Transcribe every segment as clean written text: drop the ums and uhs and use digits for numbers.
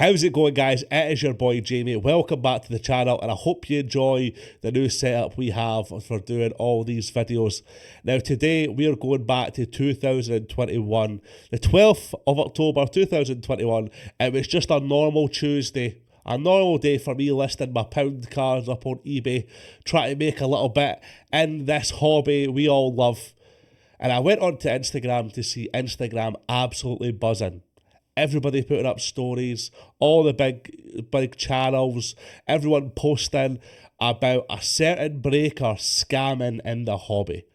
How's it going, guys? It is your boy Jamie. Welcome back to the channel, and I hope you enjoy the new setup we have for doing all these videos. Now, today we are going back to 2021, the 12th of October 2021. It was just a normal Tuesday. A normal day for me listing my pound cards up on eBay, trying to make a little bit in this hobby we all love. And I went onto Instagram to see Instagram absolutely buzzing. Everybody putting up stories, all the big channels, everyone posting about a certain breaker scamming in the hobby.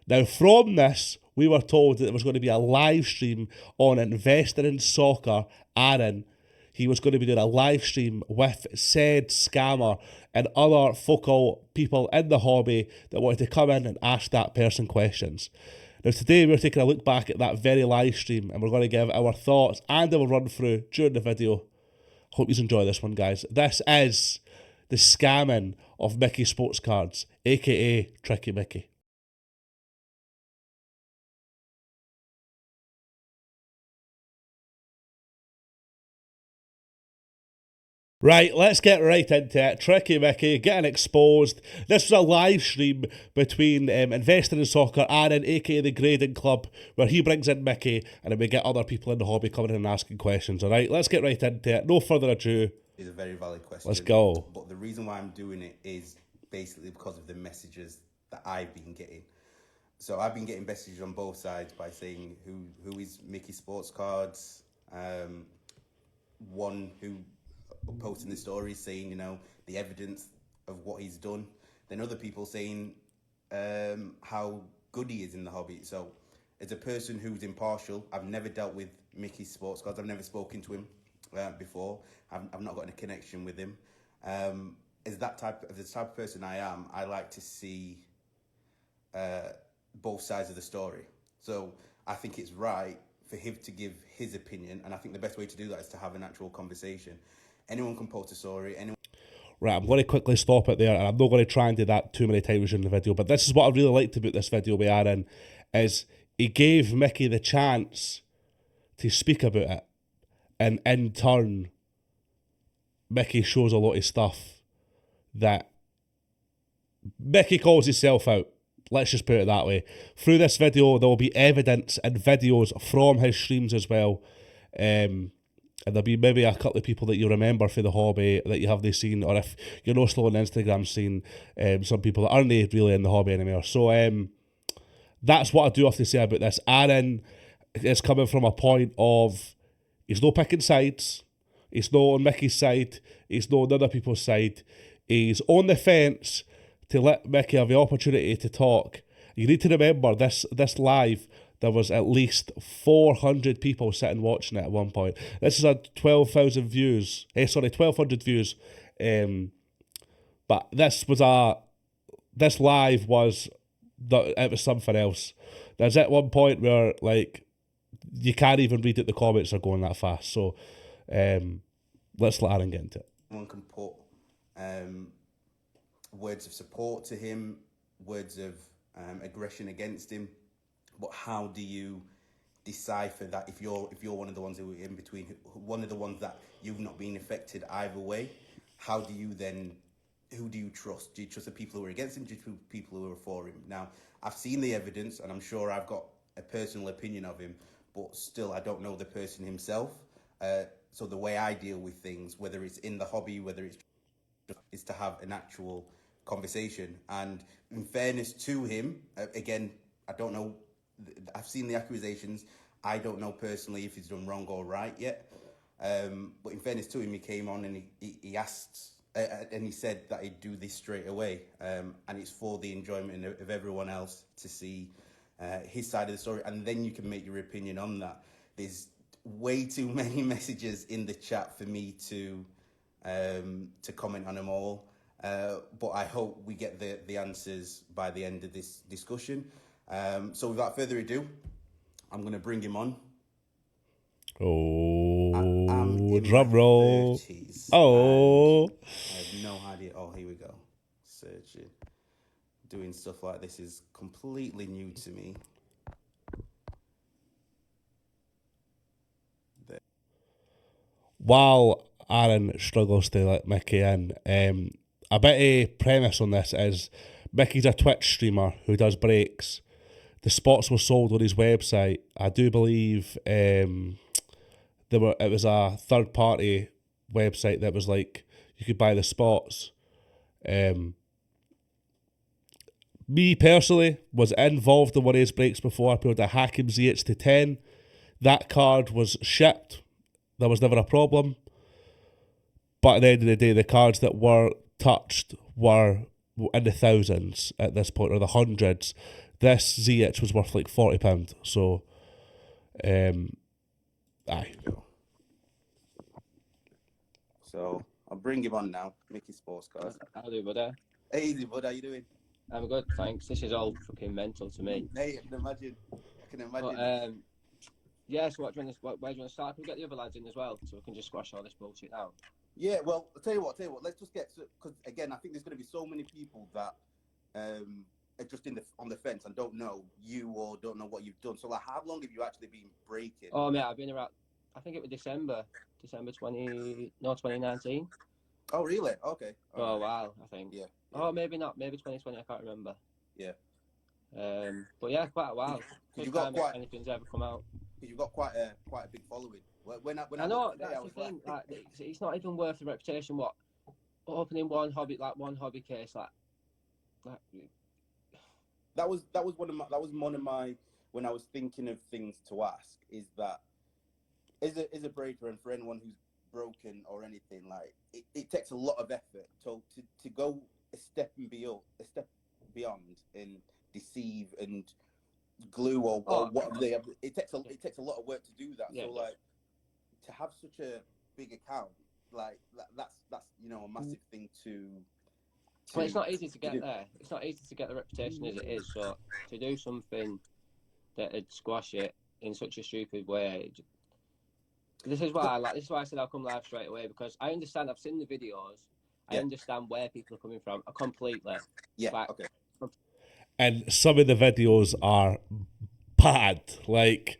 Now, from this, we were told that there was going to be a live stream on investing in soccer. Aaron, he was going to be doing a live stream with said scammer and other focal people in the hobby that wanted to come in and ask that person questions. Now, today we're taking a look back at that very live stream, and we're going to give our thoughts and our run through during the video. Hope you enjoy this one, guys. This is the scamming of Mickey Sports Cards, aka Tricky Mickey. Right, let's get right into it. Tricky Mickey getting exposed. This was a live stream between Investing in Soccer, Aaron, aka the Grading Club, where he brings in Mickey, and then we get other people in the hobby coming in and asking questions. All right, let's get right into it. No further ado. It's a very valid question. Let's go. But the reason why I'm doing it is basically because of the messages that I've been getting. So I've been getting messages on both sides by saying who is Mickey Sports Cards, one who posting the stories saying, you know, the evidence of what he's done. Then other people saying how good he is in the hobby. So as a person who's impartial, I've never dealt with Mickey Sports Cards. I've never spoken to him before. I've not got a connection with him. As the type of person I am, I like to see both sides of the story. So I think it's right for him to give his opinion, and I think the best way to do that is to have an actual conversation. Anyone can post a story. Right, I'm going to quickly stop it there, and I'm not going to try and do that too many times in the video, but this is what I really liked about this video with Aaron, is he gave Mickey the chance to speak about it, and in turn, Mickey shows a lot of stuff that Mickey calls himself out. Let's just put it that way. Through this video, there will be evidence and videos from his streams as well. And there'll be maybe a couple of people that you remember for the hobby that you haven't seen, or if you're not still on Instagram seeing some people that aren't really in the hobby anymore. So that's what I do have to say about this. Aaron is coming from a point of he's not picking sides. He's not on Mickey's side. He's not on other people's side. He's on the fence to let Mickey have the opportunity to talk. You need to remember this live, there was at least 400 people sitting watching it at one point. This is a 12,000 views. 1,200 views. But this live was it was something else. There's at one point where like you can't even read it. The comments are going that fast. So let's let Aaron get into it. One can put words of support to him, words of aggression against him. But how do you decipher that if you're one of the ones who are in between, one of the ones that you've not been affected either way? How do you then, who do you trust? Do you trust the people who are against him? Do you trust people who are for him? Now, I've seen the evidence, and I'm sure I've got a personal opinion of him, but still I don't know the person himself. So the way I deal with things, whether it's in the hobby, whether it's is to have an actual conversation. And in fairness to him, again, I don't know. I've seen the accusations. I don't know personally if he's done wrong or right yet. But in fairness to him, he came on and he asked, and he said that he'd do this straight away. And it's for the enjoyment of everyone else to see his side of the story. And then you can make your opinion on that. There's way too many messages in the chat for me to comment on them all. But I hope we get the answers by the end of this discussion. So without further ado, I'm going to bring him on. Oh, drum roll. 30s, oh. I have no idea. Oh, here we go. Searching. Doing stuff like this is completely new to me. while Aaron struggles to let Mickey in, a bit of premise on this is Mickey's a Twitch streamer who does breaks. The spots were sold on his website. I do believe it was a third party website that was like you could buy the spots. Me personally was involved in one of his breaks before. I pulled a Hakim ZH to 10. That card was shipped. There was never a problem. But at the end of the day, the cards that were touched were in the thousands at this point, or the hundreds. This ZH was worth like £40. So, aye. So I'll bring him on now. Mickey Sports Cards. How do, buddy? Hey, easy, bud. How you doing? I'm good, thanks. This is all fucking mental to me. Hey, I can imagine. But, yeah, so where do you want to start? Can we get the other lads in as well, so we can just squash all this bullshit out? Yeah, well, I'll tell you what. Let's just get, because again, I think there's going to be so many people that are just on the fence and don't know you or don't know what you've done. So, like, how long have you actually been breaking? Oh, mate, I've been around. I think it was December 2019. Oh, really? Okay. Oh, wow, I think. Yeah. Oh, maybe not. Maybe 2020. I can't remember. Yeah. But yeah, quite a while. You've got quite anything's ever come out. You've got quite a big following. When I know that's the thing. Like, it's not even worth the reputation. What opening one hobby case like that was one of my when I was thinking of things to ask is that is a breaker, and for anyone who's broken or anything, like it takes a lot of effort to go a step beyond and deceive and glue or what it takes a lot of work to do that. Yeah, so like to have such a big account, like that's a massive thing to well, it's not easy to get there. It's not easy to get the reputation as it is. So to do something that'd squash it in such a stupid way, this is why I said I'll come live straight away, because I understand. I've seen the videos. I understand where people are coming from completely. Yeah. Like, okay. And some of the videos are bad. Like,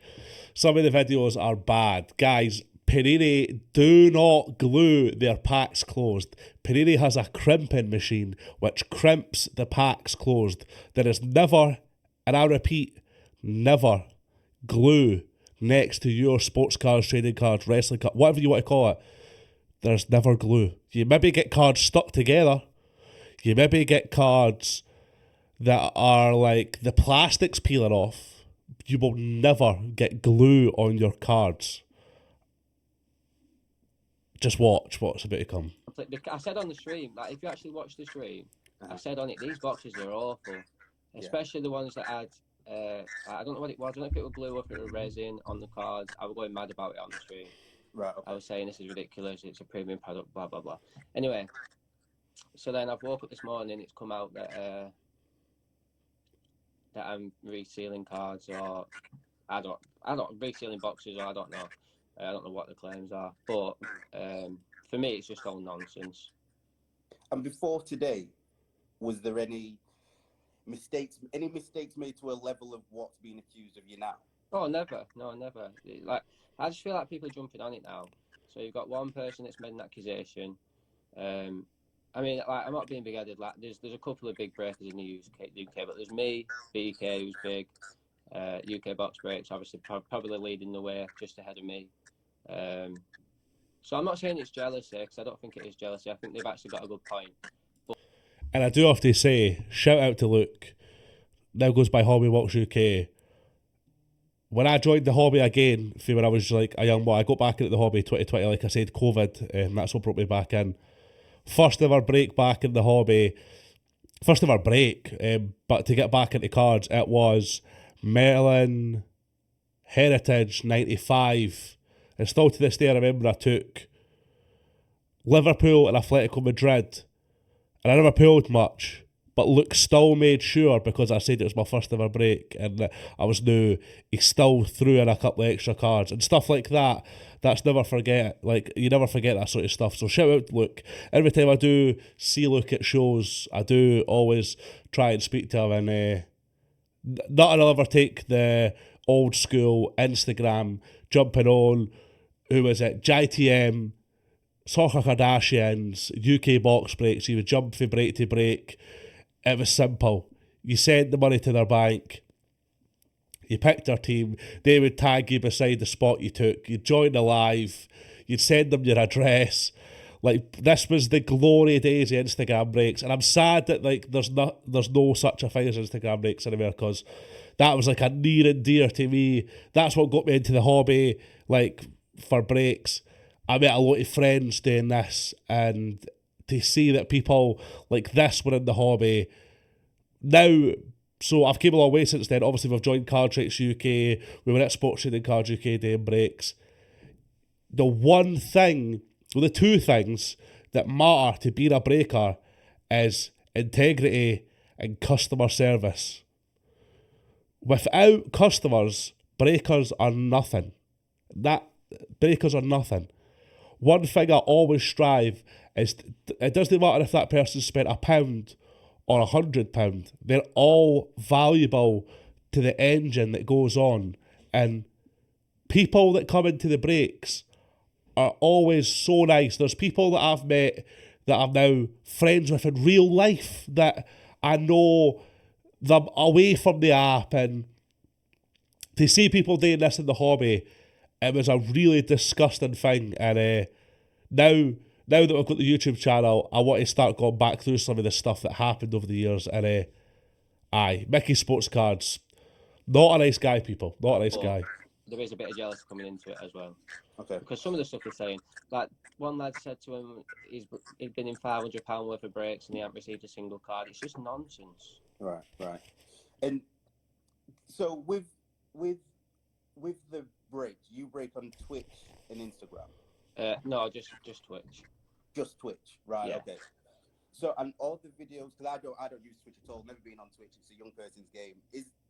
some of the videos are bad. Guys, Perere do not glue their packs closed. Perere has a crimping machine which crimps the packs closed. There is never, and I repeat, never glue next to your sports cards, trading cards, wrestling cards, whatever you want to call it. There's never glue. You maybe get cards stuck together. You maybe get cards that are like the plastic's peeling off. You will never get glue on your cards. Just watch what's about to come. I said on the stream, like if you actually watch the stream, I said on it, these boxes are awful, especially the ones that had. I don't know what it was. I don't know if it was glue or if it was resin on the cards. I was going mad about it on the stream. Right. Okay. I was saying this is ridiculous. It's a premium product. Blah blah blah. Anyway, so then I've woke up this morning. It's come out that I'm resealing cards, or I don't resealing boxes, or I don't know. I don't know what the claims are, but for me, it's just all nonsense. And before today, was there any mistakes made to a level of what's being accused of you now? Oh, never. No, never. Like, I just feel like people are jumping on it now. So you've got one person that's made an accusation. I mean, like, I'm not being big-headed. Like, there's a couple of big breakers in the UK, but there's me, BK, who's big. UK box breaks, obviously, probably leading the way, just ahead of me. So I'm not saying it's jealousy, because I don't think it is jealousy. I think they've actually got a good point. And I do have to say, shout out to Luke. Now goes by Hobby Walks UK. When I joined the hobby again, when I was like a young boy, I got back into the hobby 2020, like I said, COVID, and that's what brought me back in. First ever break back in the hobby. First ever break, but to get back into cards, it was Merlin Heritage 95. And still to this day, I remember I took Liverpool and Atletico Madrid. And I never pulled much, but Luke still made sure, because I said it was my first ever break and I was new, he still threw in a couple of extra cards and stuff like that. That's never forget. Like, you never forget that sort of stuff. So shout out to Luke. Every time I do see Luke at shows, I do always try and speak to him, and not I'll ever take the old school Instagram jumping on, who was it, JTM, soccer Kardashians, UK box breaks, you would jump from break to break. It was simple. You sent the money to their bank, you picked their team, they would tag you beside the spot you took, you'd join the live, you'd send them your address. Like, this was the glory days of Instagram breaks, and I'm sad that like there's no such a thing as Instagram breaks anymore, because that was like a near and dear to me. That's what got me into the hobby, like, for breaks. I met a lot of friends doing this, and to see that people like this were in the hobby now. So I've came a long way since then. Obviously, we've joined Card Tricks UK. We were at Sports Trading Cards UK doing breaks. The one thing, well, the two things that matter to being a breaker is integrity and customer service. Without customers, breakers are nothing. Breakers are nothing. One thing I always strive is, it doesn't matter if that person spent £1 or £100, they're all valuable to the engine that goes on. And people that come into the breaks are always so nice. There's people that I've met that I'm now friends with in real life, that I know them away from the app, and to see people doing this in the hobby, it was a really disgusting thing. And now that we've got the YouTube channel, I want to start going back through some of the stuff that happened over the years. And Mickey Sports Cards, not a nice guy, people. Not a nice guy. There is a bit of jealousy coming into it as well. Okay. Because some of the stuff he's saying, like one lad said to him, he'd been in £500 worth of breaks and he hadn't received a single card. It's just nonsense. Right. And so with the breaks, you break on Twitch and Instagram? No, just Twitch. Just Twitch, right? Yeah. Okay. So, and all the videos, because I don't use Twitch at all. Never been on Twitch. It's a young person's game.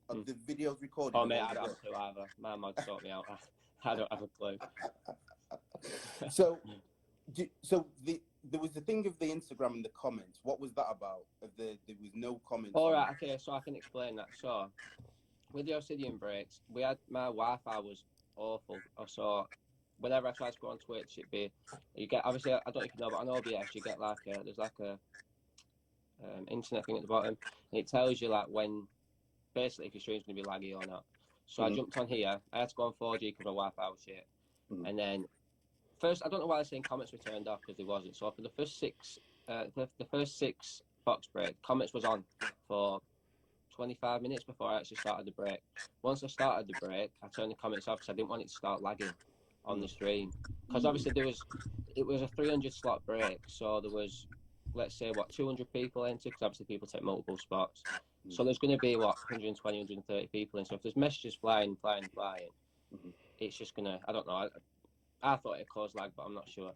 Are the videos recorded? Oh mate, I don't have a clue either. My mug sort me out. I don't have a clue. So there was the thing of the Instagram and the comments. What was that about? There was no comments. All right, okay, so I can explain that. So with the Obsidian breaks, my Wi-Fi was awful. So whenever I tried to go on Twitch, you get, obviously, I don't know if you know, but on OBS you get there's like a internet thing at the bottom, and it tells you like when, basically, if your stream's going to be laggy or not. So I jumped on here. I had to go on 4G because my Wi-Fi was shit. And then first, I don't know why they're saying comments were turned off, because they wasn't. So for the first six box break, comments was on for 25 minutes before I actually started the break. Once I started the break, I turned the comments off because I didn't want it to start lagging on the stream. Because obviously it was a 300 slot break, so there was, let's say, 200 people entered, because obviously people take multiple spots. So there's going to be 120, 130 people in. So if there's messages flying, it's just going to, I don't know. I thought it caused lag, but I'm not sure.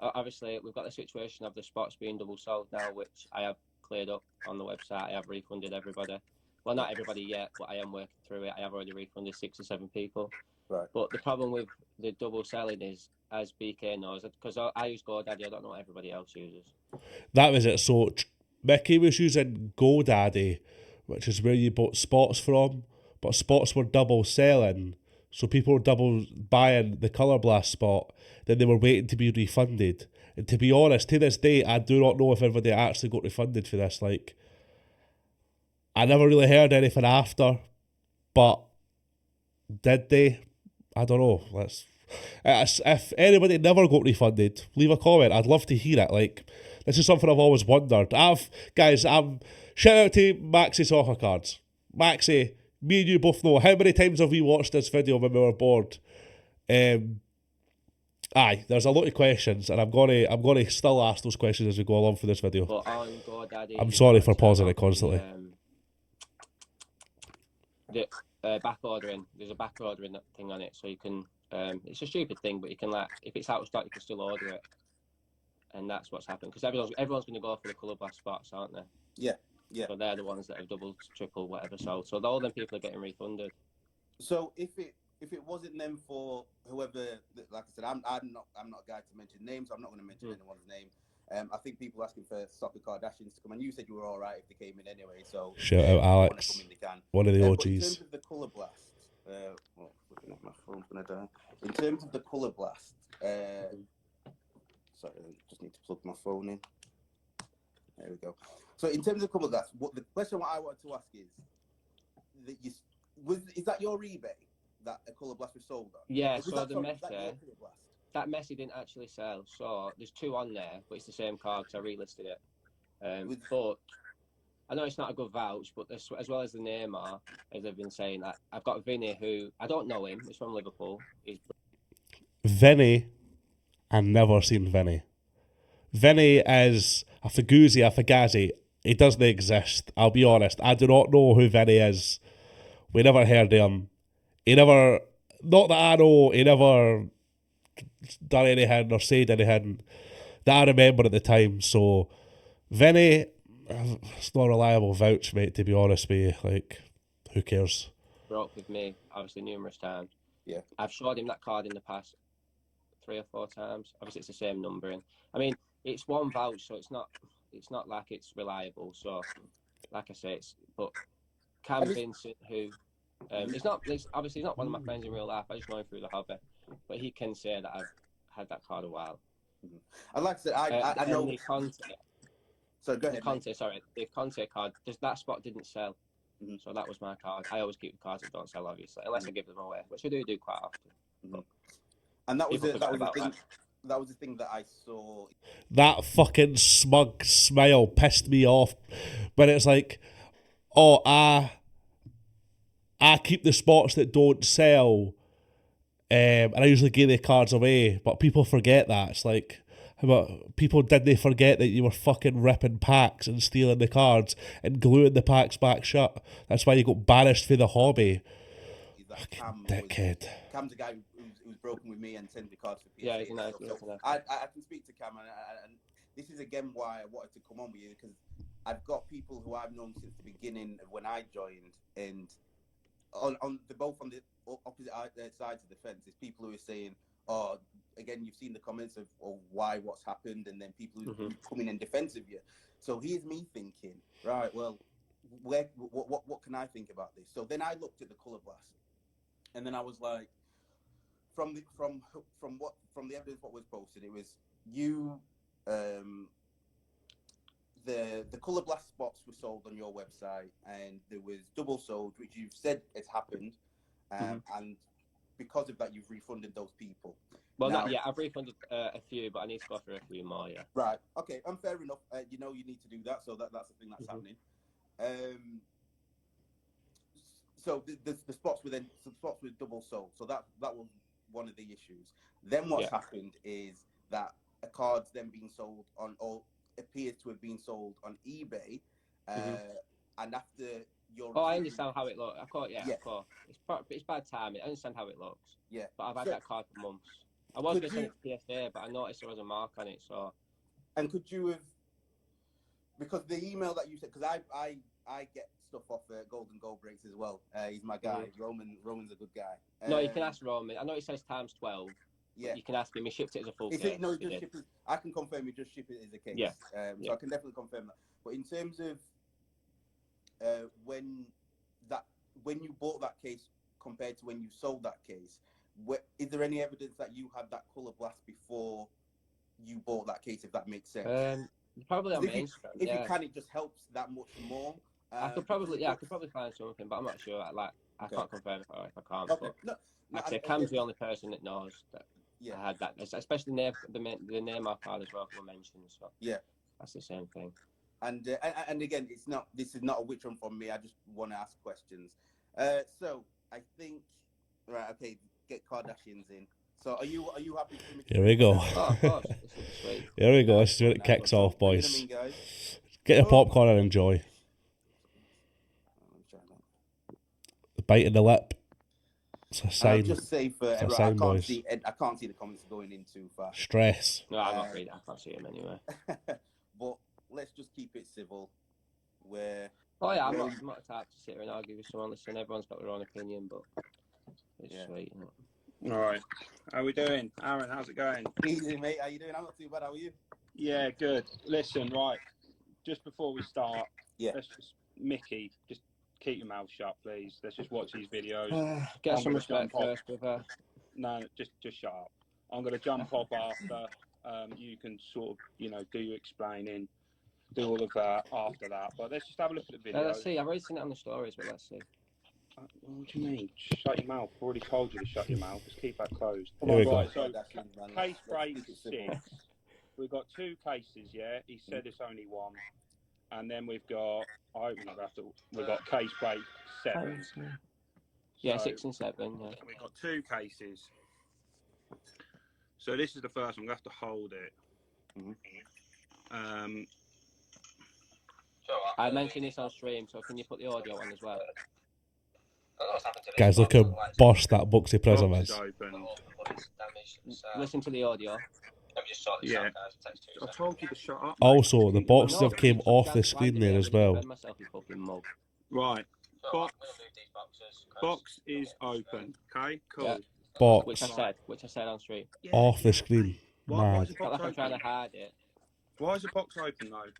Obviously, we've got the situation of the spots being double sold now, which I have cleared up on the website. I have refunded everybody. Well, not everybody yet, but I am working through it. I have already refunded 6 or 7 people. Right. But the problem with the double selling is, as BK knows, because I use GoDaddy, I don't know what everybody else uses. That was it. So Mickey was using GoDaddy, which is where you bought spots from, but spots were double selling. So people were double buying the Colour Blast spot, then they were waiting to be refunded. And to be honest, to this day, I do not know if everybody actually got refunded for this. Like, I never really heard anything after, but did they? I don't know. If anybody never got refunded, leave a comment. I'd love to hear it. Like, this is something I've always wondered. Shout out to Maxi Soccer Cards. Maxi, me and you both know how many times have we watched this video when we were bored. There's a lot of questions, and I'm gonna still ask those questions as we go along for this video. But on GoDaddy, I'm sorry for pausing it constantly. The back ordering, there's a back ordering thing on it, so you can. It's a stupid thing, but you can, like, if it's out of stock, you can still order it, and that's what's happened, because everyone's going to go for the Colour Blast spots, aren't they? Yeah. So they're the ones that have doubled, triple, whatever sold. So all them people are getting refunded. So if it wasn't them, for whoever, like I said, I'm not a guy to mention names. So I'm not going to mention anyone's name. I think people asking for Soccer Kardashians to come, and you said you were all right if they came in anyway. So shout out Alex, come in, they can. One of the OGs. But in terms of the Colour Blast, looking at my phone's gonna die. In terms of the Colour Blast, Sorry, I just need to plug my phone in. There we go. So in terms of colour glass, what the question what I wanted to ask is that is that your eBay that a colour glass was sold on? Yeah, Was so that, the sorry, was that your Messi, colour glass? that Messi didn't actually sell. So there's two on there, but it's the same card because I relisted it. But I know it's not a good vouch, but as well as the Neymar, as I've been saying, I've got Vinny, who I don't know him. He's from Liverpool. He's Vinny, I've never seen Vinny. Vinny is a Fugazi, a Fugazi. He doesn't exist. I'll be honest. I do not know who Vinny is. We never heard of him. He never, not that I know, he never done anything or said anything that I remember at the time. So, Vinny, it's not a reliable vouch, mate, to be honest with you. Like, who cares? broke with me, obviously, numerous times. Yeah. I've showed him that card in the past 3 or 4 times. Obviously, it's the same numbering. I mean, it's one vouch, so it's not like it's reliable. So, like I say, but Cam Vincent, who obviously he's not one of my friends in real life. I just know him through the hobby, but he can say that I've had that card a while. And like I said, I know. The Conte, so go ahead. The Conte card, that spot didn't sell. Mm-hmm. So that was my card. I always keep the cards that don't sell, obviously, unless I give them away, which I do quite often. Mm-hmm. And that was the thing. That was the thing that I saw. That fucking smug smile pissed me off. But it's like, oh, I keep the spots that don't sell, and I usually give the cards away. But people forget that. It's like, did they forget that you were fucking ripping packs and stealing the cards and gluing the packs back shut? That's why you got banished for the hobby. Dickhead. Cam's a guy who's broken with me and sent the cards for PSA. Yeah, he's nice. So I can speak to Cam, and this is again why I wanted to come on with you, because I've got people who I've known since the beginning of when I joined, and both on the opposite sides of the fence. There's people who are saying, "Oh, again, you've seen the comments of why what's happened," and then people who come in defense of you. So here's me thinking, right? Well, what can I think about this? So then I looked at the colour glass. And then I was like, from the evidence what was posted, it was you. The colour glass spots were sold on your website, and there was double sold, which you've said has happened, and because of that, you've refunded those people. Well, not yet. I've refunded a few, but I need to go through a few more. Yeah. Right. Okay. Fair enough. You need to do that, so that's the thing that's happening. So the spots were double sold. So that was one of the issues. Then what's happened is that a card's then being sold on, or appears to have been sold on eBay, and after your. Oh, I understand how it looks. Of course. It's bad timing. I understand how it looks. Yeah. But I've had that card for months. I was going to send it to PSA, but I noticed there was a mark on it. So. And could you have? Because the email that you said, because I get stuff off Golden Goal Breaks as well. He's my guy. Roman's a good guy. No, you can ask Roman. I know it says times 12. Yeah. You can ask him. He shipped it as a full case. No, just ship it. I can confirm he just shipped it as a case. Yeah. So I can definitely confirm that. But in terms of when you bought that case compared to when you sold that case, is there any evidence that you had that colour blast before you bought that case? If that makes sense. Probably on Instagram. If you can, it just helps that much more. I could probably find something, but I'm not sure. I can't confirm if I can't. Okay. But, like I say, Cam's the only person that knows that I had that, especially the Neymar card as well, who were mentioned. So that's the same thing. And again, this is not a witch hunt from me. I just want to ask questions. So I think okay, get Kardashians in. So are you happy for me to? Here we go. Oh, of course. This will be sweet. Here we go. This is when it kicks off, boys. Get your popcorn and enjoy. The bite in the lip. It's a sign. I'll just say for everyone, I can't see the comments going in too far. Stress. No, I'm not reading. I can't see him anyway. But let's just keep it civil. I'm not the type to sit here and argue with someone. Listen, everyone's got their own opinion, but it's sweet. Isn't it? All right. How are we doing? Aaron, how's it going? Easy, mate. How you doing? I'm not too bad. How are you? Yeah, good. Listen, right. Just before we start, Mickey, just keep your mouth shut, please. Let's just watch these videos. Get some respect first, brother. No, just shut up. I'm going to jump off after. you can sort of, you know, do your explaining, do all of that after that. But let's just have a look at the video. Let's see. I've already seen it on the stories, but let's see. What do you mean? Shut your mouth. I've already told you to shut your mouth. Just keep that closed. Here we go. Right, so case break 6. We've got 2 cases, yeah? He said it's only 1. And then we've got, we've got case break 7. Yeah, So 6 and 7, yeah. We've got 2 cases. So this is the first one. I'm going to have to hold it. I mentioned this on stream, so can you put the audio on as well? Guys, look how boss that Buxy Prism is. Listen to the audio. Yeah. I told you to shut up. Also, the boxes have came off the screen there as well. Right. Box is open. Okay, cool. Yeah. Box Which I said on stream. Yeah. off the screen. Why Man. is the box I'm open? trying to hide it. Why is the box open though?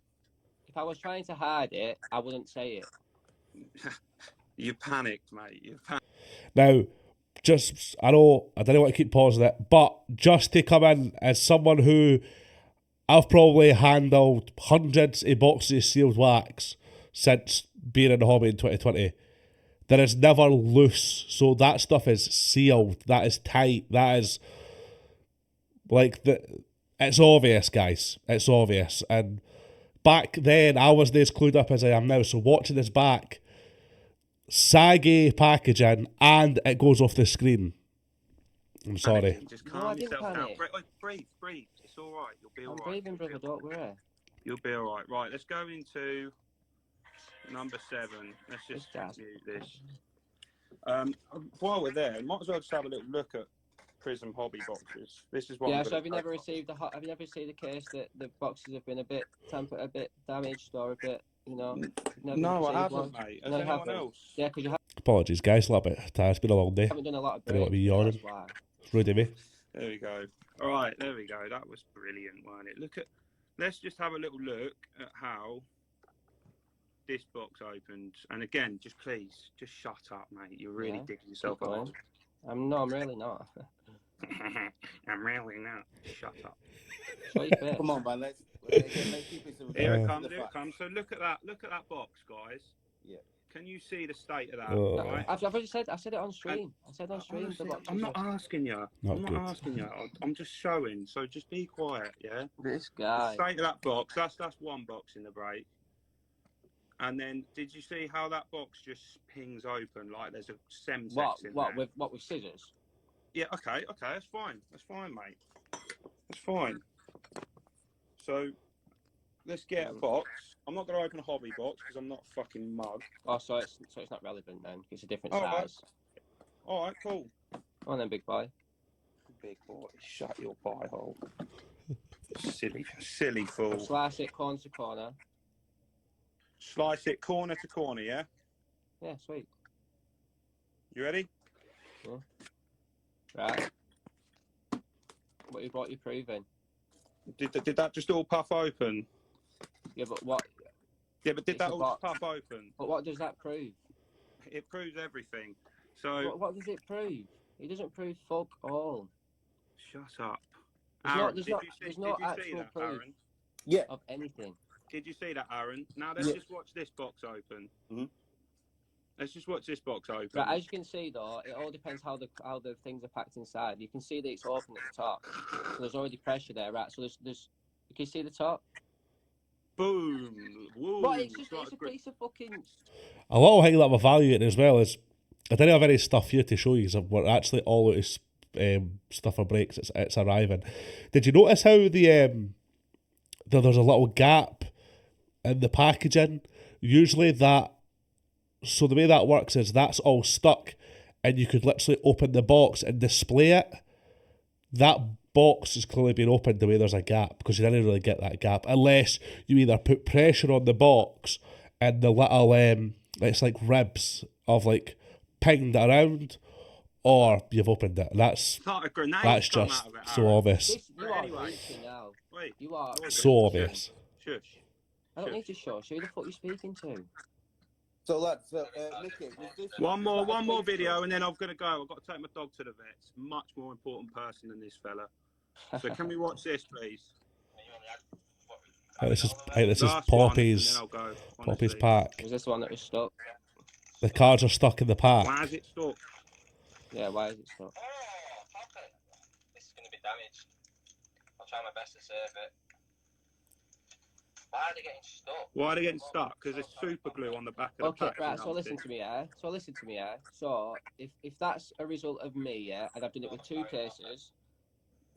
If I was trying to hide it, I wouldn't say it. You panicked, mate. You panicked. Now, just, I don't want to keep pausing it, but just to come in as someone who I've probably handled hundreds of boxes of sealed wax since being in the hobby in 2020. There is never loose, so that stuff is sealed, that is tight, that is like it's obvious, guys. It's obvious. And back then I wasn't as clued up as I am now, so watching this back, saggy packaging and it goes off the screen. I'm sorry. Just calm yourself down. Breathe. It's all right. You'll be all right. I'm breathing, brother. Don't worry. You'll be all right. Right, let's go into number 7. Let's just mute this. While we're there, might as well just have a little look at Prism hobby boxes. This is what. Yeah. So have you never received the case that the boxes have been a bit tampered, a bit damaged, or a bit, you know? No, I haven't, mate. Has anyone else? Yeah, because you have. Apologies, guys. A little bit tired. It's been a long day. I haven't done a lot of I don't want to be yawning. That's why. It's rude of me. There we go. All right, there we go. That was brilliant, wasn't it? Let's just have a little look at how this box opened. And again, just please, just shut up, mate. You're really digging yourself up. I'm really not. I'm really not. Shut up. Come on, man. Let's keep it simple. Here it comes. So look at that box, guys. Yeah. Can you see the state of that? Right? I've already said. I said it on stream. I'm not asking you. I'm just showing. So just be quiet, yeah. This guy. The state of that box. That's one box in the break. And then, did you see how that box just pings open like there's a semtex in there? With scissors? Yeah. Okay. That's fine, mate. That's fine. So let's get a box. I'm not going to open a hobby box because I'm not a fucking mug. Oh, so it's not relevant then. It's a different size. All right, cool. Come on then, big boy. Big boy, shut your pie hole. Silly fool. Slice it corner to corner. Slice it corner to corner, yeah? Yeah, sweet. You ready? Yeah. Right. What you proving? Did that just all puff open? Yeah, but what? Yeah, but did that all just puff open? But what does that prove? It proves everything. So what does it prove? It doesn't prove fuck all. Shut up. There's no actual proof of anything. Did you see that, Aaron? Now let's just watch this box open. Mm-hmm. Let's just watch this box open. Right, as you can see, though, it all depends how the things are packed inside. You can see that it's open at the top. So there's already pressure there, right? So there's you can see the top. Boom! Whoa! But it's a piece of fucking. A lot of thing that I value it as well is I don't have any stuff here to show you because we're actually all out of stuff for breaks. It's arriving. Did you notice how there's a little gap in the packaging? Usually so the way that works is that's all stuck and you could literally open the box and display it. That box has clearly been opened the way there's a gap because you didn't really get that gap unless you either put pressure on the box and the little it's like ribs of like pinged around or you've opened it. That's just so obvious. You are so obvious. Shush. I don't need to shush. Who the fuck are you speaking to? So lads, Nicky, one more video, and then I'm gonna go. I've got to take my dog to the vet. Much more important person than this fella. So can we watch this, please? This is Last one, and Poppy's then I'll go. Poppy's Honestly. pack. Was this the one that was stuck? The cards are stuck in the pack. Why is it stuck? Yeah, why is it stuck? Poppy. This is going to be damaged. I'll try my best to save it. Why are they getting stuck? Why are they getting stuck? Because there's super glue on the back of the Okay, pack. right. So listen to me, yeah. So if that's a result of me, yeah, and I've done it with 2 cases.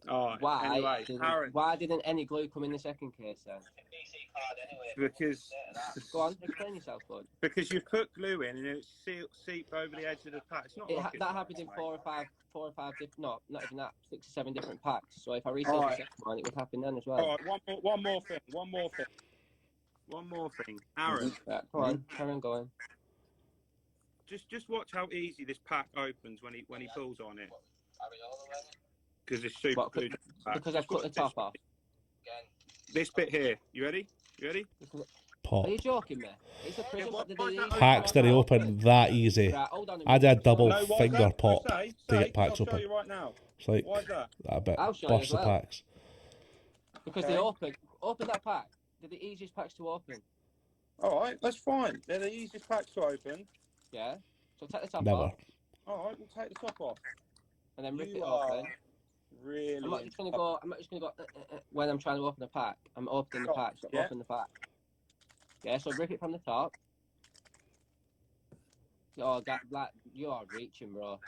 Oh, Why? anyway, Aaron. Why didn't any glue come in the second case then? PC card anyway. Because Go on, explain yourself, bud. because you put glue in and it seeped over the edge of the pack. It's not rocket That science, happened in mate. 4 or 5 different, not even that, 6 or 7 different packs. So if I research Alright. the second one, it would happen then as well. All right, one more thing. Aaron, Right, come on, carry on going. just watch how easy this pack opens when he pulls on it. Because it's super What, glued to the pack. because I've cut the top off. This bit here. You ready? Pop. Are you joking me? It's a prison Packs that he opened that easy. Right, hold on a I minute. did double No, why's finger that? pop Say, to get I'll packs show open. you right now. It's like Why's that? that bit I'll show you burst as the well. packs. Because Okay. they open that pack. They're the easiest packs to open. All right, that's fine. They're the easiest packs to open. Yeah. So take the top Never. off All right, we'll take the top off. and then rip You it are open. really. I'm not just gonna go when I'm trying to open a pack. I'm opening the pack. So Yeah. open the pack. Yeah. So rip it from the top. Oh, like you are reaching, bro.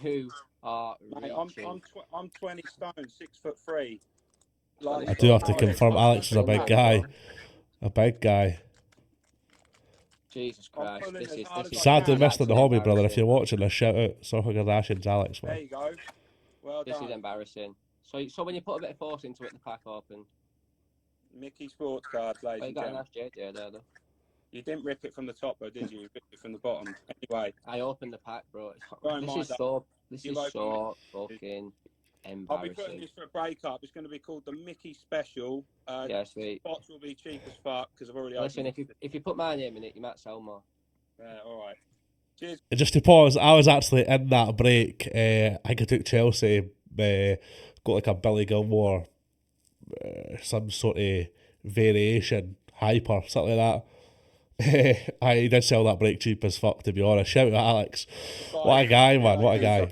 You are Mate, reaching. I'm 20 stone, 6'3". Like, I do have to confirm Alex is a big guy. A big guy. Jesus Christ, this is Sadly missed in the hobby, embarrassing. brother. If you're watching this, shout out Circle Kardashian's Alex, There man. you go. Well This done. is embarrassing. So when you put a bit of force into it, the pack opened. Mickey Sports Cards, ladies Oh, you and got a gentlemen. nice JJ there, though. You didn't rip it from the top, though, did you? You ripped it from the bottom. Anyway, I opened the pack, bro. Don't This mind is that. so. This You've is so opened fucking I'll be putting embarrassing. this for a breakup. It's going to be called the Mickey Special. Yeah, sweet. Spots will be cheap as fuck because I've already Listen, opened if you put my name in it, you might sell more. all right. Cheers. Just to pause, I was actually in that break. I think I took Chelsea, got like a Billy Gilmore, some sort of variation, hyper, something like that. I did sell that break cheap as fuck, to be honest. Shout out Alex. What a guy, man. What a guy.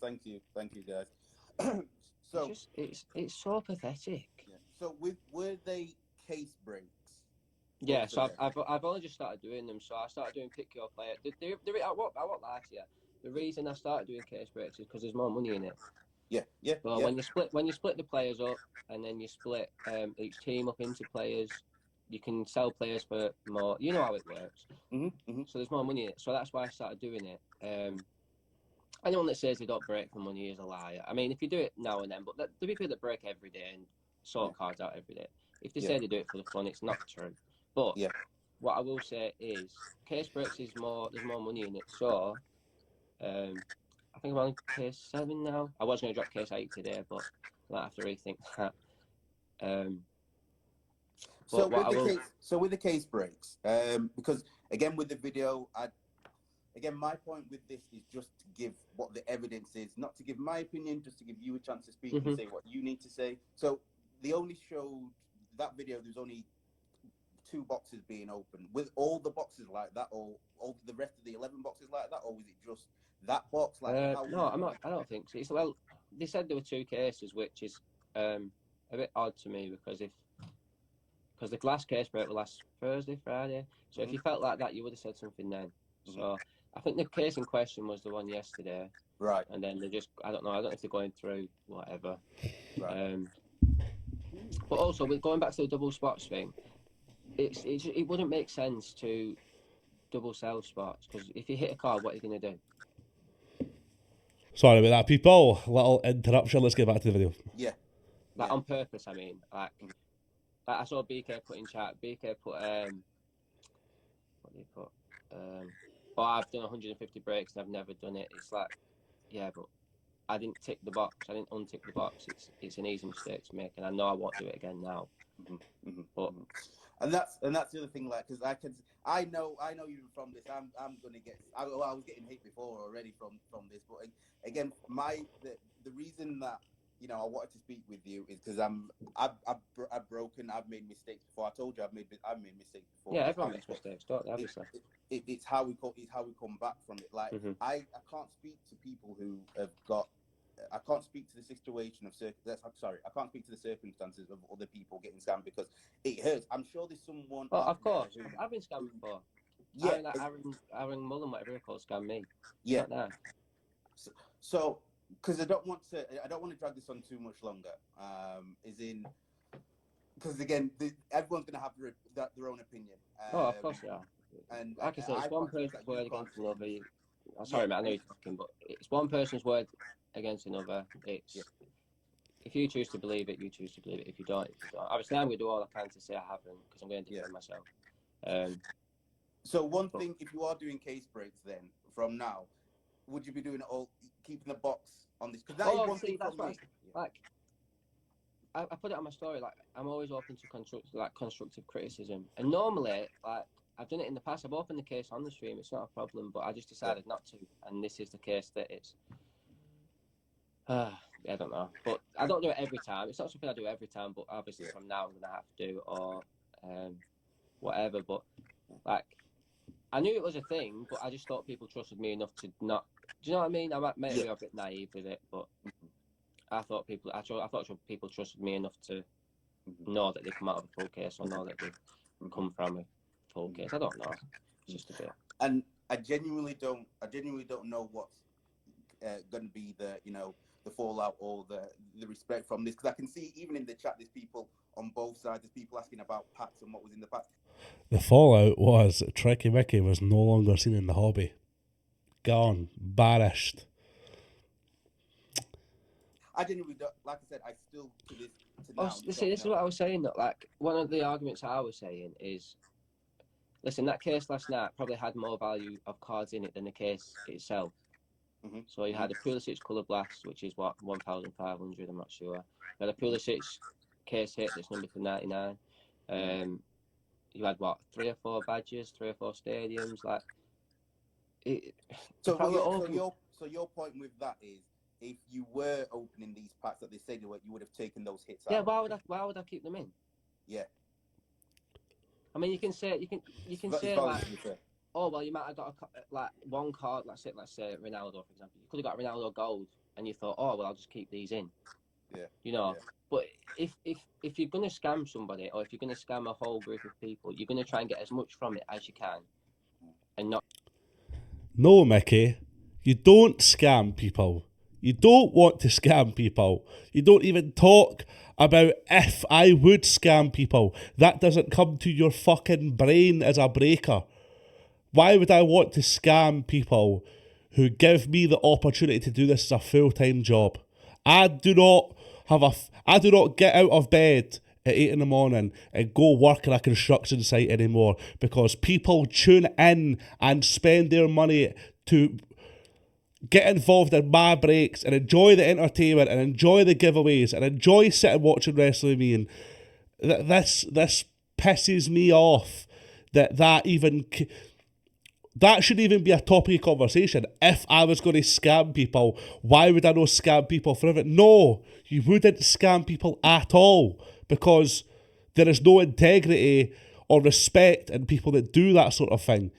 Thank you, guys. So It's so pathetic. yeah. So were they case breaks? Yeah, so I've only just started doing them. So I started doing pick your player. I won't lie to you. The reason I started doing case breaks is because there's more money in it. Yeah. Well, when you split the players up and then you split each team up into players, you can sell players for more. You know how it works. So there's more money in it. So that's why I started doing it. Anyone that says they don't break for money is a liar. I mean, if you do it now and then, but the people that break every day and sort cards out every day, if they say they do it for the fun, it's not true. But what I will say is, case breaks is more. There's more money in it. So, I think I'm on case 7 now. I was going to drop case 8 today, but I might have to rethink that. So with the case breaks, because again with the video, my point with this is just to give what the evidence is, not to give my opinion, just to give you a chance to speak and say what you need to say. So they only showed that video. There's only 2 boxes being opened. With all the boxes like that, or all the rest of the 11 boxes like that, or was it just that box? Like no, I'm not. I don't think so. Well, they said there were 2 cases, which is a bit odd to me because the last case break was last Thursday, Friday. So if you felt like that, you would have said something then. So I think the case in question was the one yesterday. Right. And then they just, I don't know if they're going through whatever. Right. But also, with going back to the double spots thing, it wouldn't make sense to double sell spots because if you hit a card, what are you going to do? Sorry about that, people. Little interruption. Let's get back to the video. Yeah. Like on purpose, I mean. Like I saw BK put in chat. BK put what do you put? Oh, I've done 150 breaks and I've never done it. It's like, yeah, but I didn't tick the box. I didn't untick the box. It's an easy mistake to make, and I know I won't do it again now. But and that's the other thing, like, because I know even from this, I'm gonna get. I was getting hate before already from this, but again, the reason that you know, I wanted to speak with you is because I've broken. I've made mistakes before. I told you I've made mistakes before. Yeah, It's everyone how makes mistakes, don't they? Obviously. it's how we come back from it. Like Mhm. I can't speak to people who have got. I can't speak to the situation of sorry. I can't speak to the circumstances of other people getting scammed because it hurts. I'm sure there's someone Well, out of there course, who, I've been scammed before. yeah, Aaron Mullen, whatever he called, scammed me. yeah. Not nice. So, because I don't want to drag this on too much longer. Because again, everyone's going to have their own opinion. Oh, of course they are. And like I said, it's one person's word against another. Sorry, Yeah. mate, I know you're talking, but it's one person's word against another. It's if you choose to believe it, you choose to believe it. If you don't, you don't. Obviously, I'm going to do all I can to say I haven't because I'm going to defend myself. So one thing, if you are doing case breaks, then from now, would you be doing it all, keeping the box on this? Because that is one thing that's from what me. I put it on my story. Like I'm always open to constructive criticism, and normally, like I've done it in the past. I've opened the case on the stream. It's not a problem, but I just decided not to, and this is the case that it's. I don't know, but I don't do it every time. It's not something I do every time, but obviously from now I'm gonna have to, or whatever. But like, I knew it was a thing, but I just thought people trusted me enough to not. Do you know what I mean? I might be a bit naive with it, but I thought people trusted me enough to know that they come out of a full case or know that they come from a full case. I don't know. It's just a bit. And I genuinely don't know what's going to be the fallout or the respect from this, because I can see even in the chat there's people on both sides. There's people asking about packs and what was in the pack. The fallout was Tricky Mickey was no longer seen in the hobby. Gone, banished. I genuinely don't, like I said, I still to now. This is what I was saying. That like one of the arguments I was saying is, listen, that case last night probably had more value of cards in it than the case itself. Mm-hmm. So you had a Pulisic Colour Blast, which is what 1,500. I'm not sure. You had a Pulisic case hit that's numbered to 99. You had what 3 or 4 badges, 3 or 4 stadiums, like. So your point with that is, if you were opening these packs that they said you would have taken those hits out. Yeah, why would I keep them in? Yeah. I mean, you can say like, oh well, you might have got like one card. Let's say Ronaldo, for example. You could have got Ronaldo gold, and you thought, oh well, I'll just keep these in. Yeah. You know. Yeah. But if you're gonna scam somebody, or if you're gonna scam a whole group of people, you're gonna try and get as much from it as you can, and not. No, Mickey, you don't scam people. You don't want to scam people. You don't even talk about if I would scam people. That doesn't come to your fucking brain as a breaker. Why would I want to scam people who give me the opportunity to do this as a full-time job? I do not get out of bed at 8 in the morning and go work in a construction site anymore because people tune in and spend their money to get involved in my breaks and enjoy the entertainment and enjoy the giveaways and enjoy sitting watching wrestling with me. And this pisses me off that shouldn't even be a topic of conversation. If I was going to scam people, why would I not scam people forever? No, you wouldn't scam people at all, because there is no integrity or respect in people that do that sort of thing.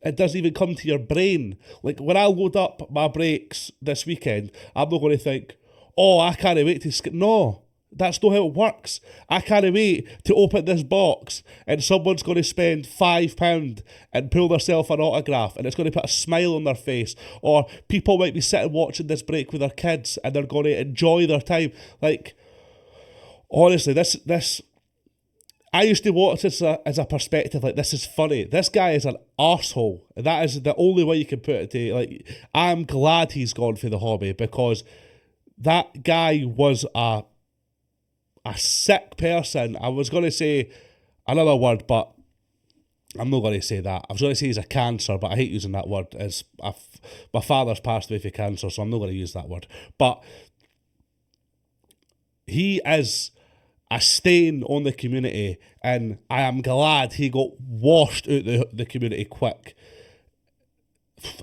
It doesn't even come to your brain. Like, when I load up my breaks this weekend, I'm not going to think, oh, I can't wait to skip. No, that's not how it works. I can't wait to open this box and someone's going to spend £5 and pull themselves an autograph and it's going to put a smile on their face. Or people might be sitting watching this break with their kids and they're going to enjoy their time. Like, honestly, this I used to watch this as a perspective, like, this is funny. This guy is an arsehole. That is the only way you can put it to. Like, I'm glad he's gone for the hobby, because that guy was a sick person. I was going to say another word, but I'm not going to say that. I was going to say he's a cancer, but I hate using that word. My father's passed away from cancer, so I'm not going to use that word. But he is a stain on the community, and I am glad he got washed out the community quick.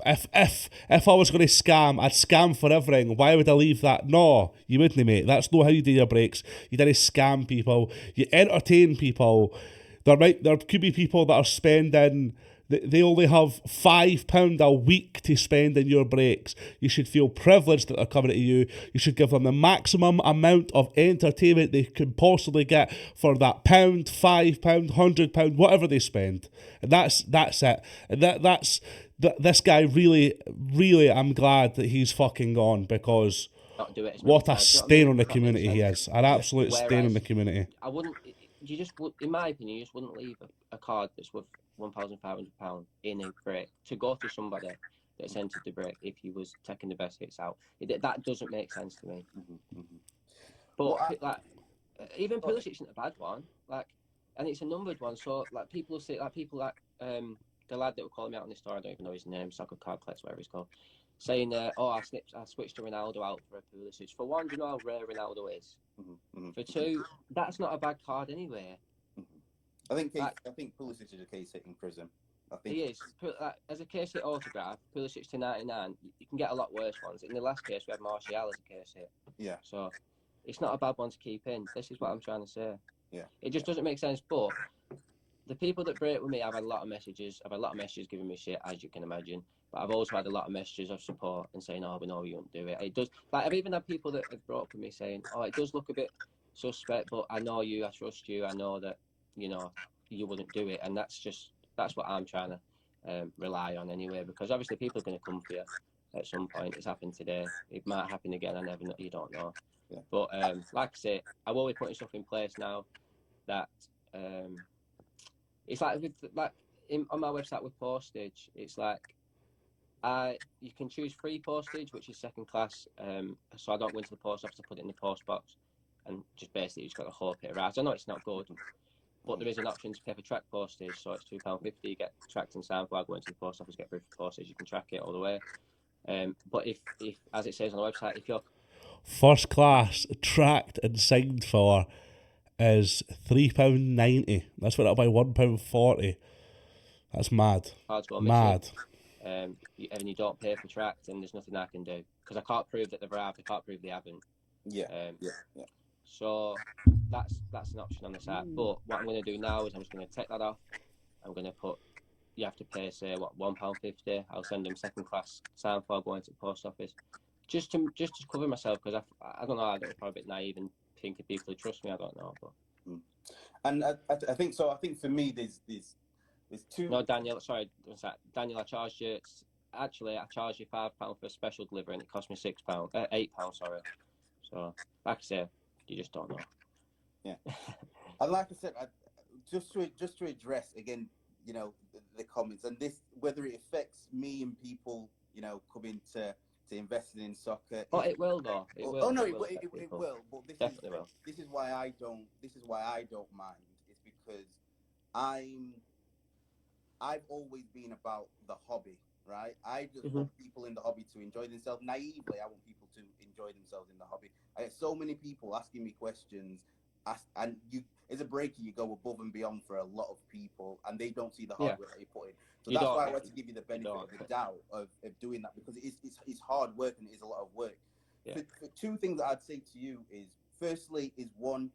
If I was going to scam, I'd scam for everything. Why would I leave that? No, you wouldn't, mate. That's not how you do your breaks. You didn't scam people. You entertain people. There could be people that are spending. They only have £5 a week to spend in your breaks. You should feel privileged that they're coming to you. You should give them the maximum amount of entertainment they can possibly get for that £1, £5, £100, whatever they spend. And that's it. And this guy really, I'm glad that he's fucking gone, because Not do it as many what a times. You know what I stain mean? on the That makes community he sense. is. An absolute stain on Whereas the community. I wouldn't. You just would, in my opinion, you just wouldn't leave a card that's worth £1,500 in a break to go to somebody that's entered the break if he was taking the best hits out. That doesn't make sense to me. But like, even Pulisic isn't a bad one. Like, and it's a numbered one. So like, people say people like the lad that were calling me out on this story. I don't even know his name. Soccer Card Collects, whatever he's called. Saying, I switched to Ronaldo out for a Pulisic. For one, do you know how rare Ronaldo is? For two, that's not a bad card anyway. I think Pulisic is a case hit in prison. I think he is. As a case hit autograph, Pulisic to 99, you can get a lot worse ones. In the last case, we had Martial as a case hit. Yeah. So it's not a bad one to keep in. This is what I'm trying to say. Yeah. It just doesn't make sense. But the people that break with me, I've had a lot of messages. I've had a lot of messages giving me shit, as you can imagine. But I've also had a lot of messages of support and saying, "Oh, we know you won't do it." It does. Like, I've even had people that have brought up with me saying, "Oh, it does look a bit suspect, but I know you. I trust you. I know that you wouldn't do it." And that's what I'm trying to rely on anyway, because obviously people are going to come for you at some point. It's happened today. It might happen again. I never know. You don't know. Yeah. But like I say, I will be putting stuff in place now that. It's like on my website with postage. It's like you can choose free postage, which is second class. So I don't go into the post office to put it in the post box, and just basically just got to hope it arrives. I know it's not good, but there is an option to pay for track postage. So it's £2.50. You get tracked and signed. While going to the post office, get proof of postage. You can track it all the way. But if as it says on the website, if you're first class tracked and signed for is £3.90. That's what I'll buy £1.40. That's mad. cards go Mad. and you don't pay for tracked, and there's nothing I can do because I can't prove that they've arrived. I can't prove they haven't. Yeah. So that's an option on the site. But what I'm going to do now is I'm just going to take that off. I'm going to put you have to pay say £1.50. I'll send them second class signed for going to the post office, just to cover myself, because I don't know. I don't probably a bit naive and think if people trust me. I don't know, but. And I think so. I think for me, there's two. No, Daniel. Sorry, Daniel. I charged you £5 for a special delivery, and it cost me £6, £8. Sorry. So, like I say, you just don't know. Yeah. And like I said, just to address again, the comments and this, whether it affects me and people, coming to investing in soccer. Oh, it will though. It will. Oh no, it will. But this definitely will. This is why I don't. This is why I don't mind. It's because I've always been about the hobby, right? I just want people in the hobby to enjoy themselves. Naively, I want people to enjoy themselves in the hobby. I get so many people asking me questions, and you, as a breaker, you go above and beyond for a lot of people, and they don't see the hard work that you put in. So that's why I want to give you the benefit of the doubt of doing that, because it's hard work and it is a lot of work. Yeah. For two things that I'd say to you is, firstly, is one,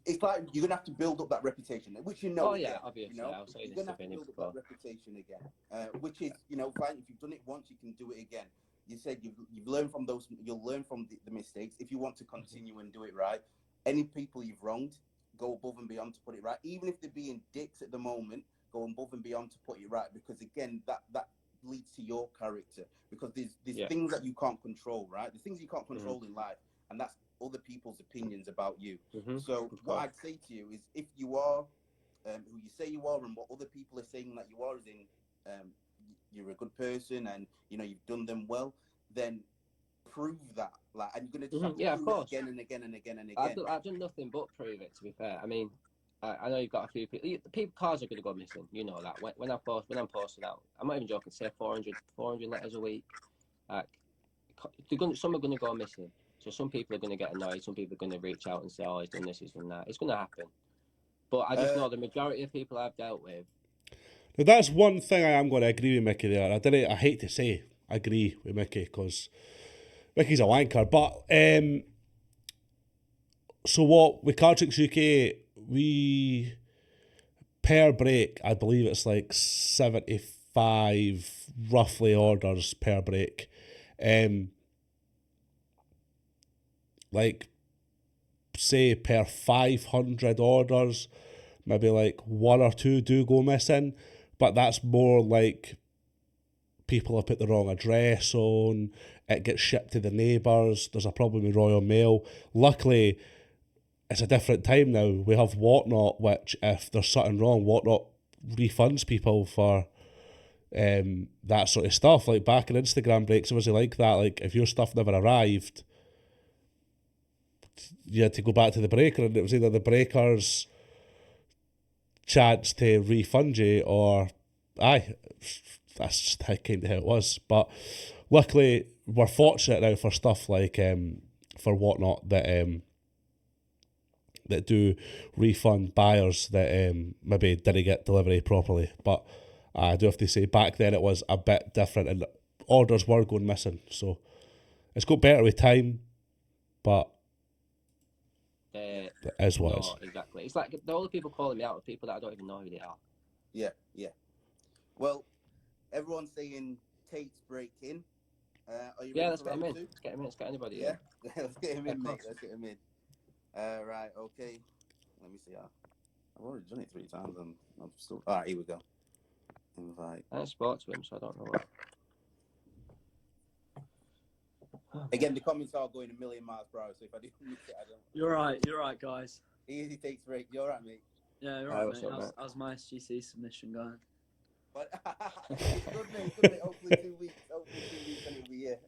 it's like you're gonna have to build up that reputation, which obviously. I'll say you're gonna have to build up that reputation again, which is fine. If you've done it once, you can do it again. You said you've learned from those. You'll learn from the mistakes. If you want to continue and do it right, any people you've wronged, go above and beyond to put it right. Even if they're being dicks at the moment, go above and beyond to put it right. Because again, that leads to your character. Because there's things that you can't control, right? The things you can't control in life, and that's other people's opinions about you. So what I'd say to you is, if you are who you say you are, and what other people are saying that you are, is you're a good person, and you've done them well, then prove that. And you're going to of course, again and again and again and again. I've done nothing but prove it. To be fair, I mean, I know you've got a few people. Cars are going to go missing. You know that. When I'm posting out, I'm not even joking. Say 400 letters a week. Some are going to go missing. So some people are going to get annoyed. Some people are going to reach out and say, "Oh, he's done this, he's done that." It's going to happen. But I just know the majority of people I've dealt with. Now, that's one thing I am going to agree with Mickey there. I hate to say agree with Mickey because Mickey's a wanker. But so what with Card Tricks UK, we per break, I believe it's like 75 roughly orders per break. Like say per 500 orders, maybe like one or two do go missing, but that's more like people have put the wrong address on, it gets shipped to the neighbours, there's a problem with Royal Mail. Luckily, it's a different time now. We have Whatnot, which if there's something wrong, Whatnot refunds people for that sort of stuff. Like back in Instagram breaks, it was like that. Like if your stuff never arrived, you had to go back to the breaker, and it was either the breaker's chance to refund you or that's just how kind of how it was. But luckily, we're fortunate now for stuff like for Whatnot that that do refund buyers that maybe didn't get delivery properly. But I do have to say, back then it was a bit different and orders were going missing. So it's got better with time, but it is what it is. Exactly. It's like the only people calling me out are people that I don't even know who they are. Yeah. Well, everyone's saying Tate's break in. Are you ready let's for get him in. round two? Let's get him in. Let's get anybody Yeah, in. let's get him in, mate. course. Let's get him in. Right, okay. Let me see. I've already done it 3 times, and I'm still. All right, here we go. Invite. I haven't spoke to him, so I don't know what. Again, the comments are going a million miles per hour, so if I do miss it, I don't. You're right, guys. Easy Tate's break. You're right, mate. Yeah, you're right, what's mate. up, mate? How's my SGC submission going? But good, mate. Hopefully 2 weeks. And it'll be here.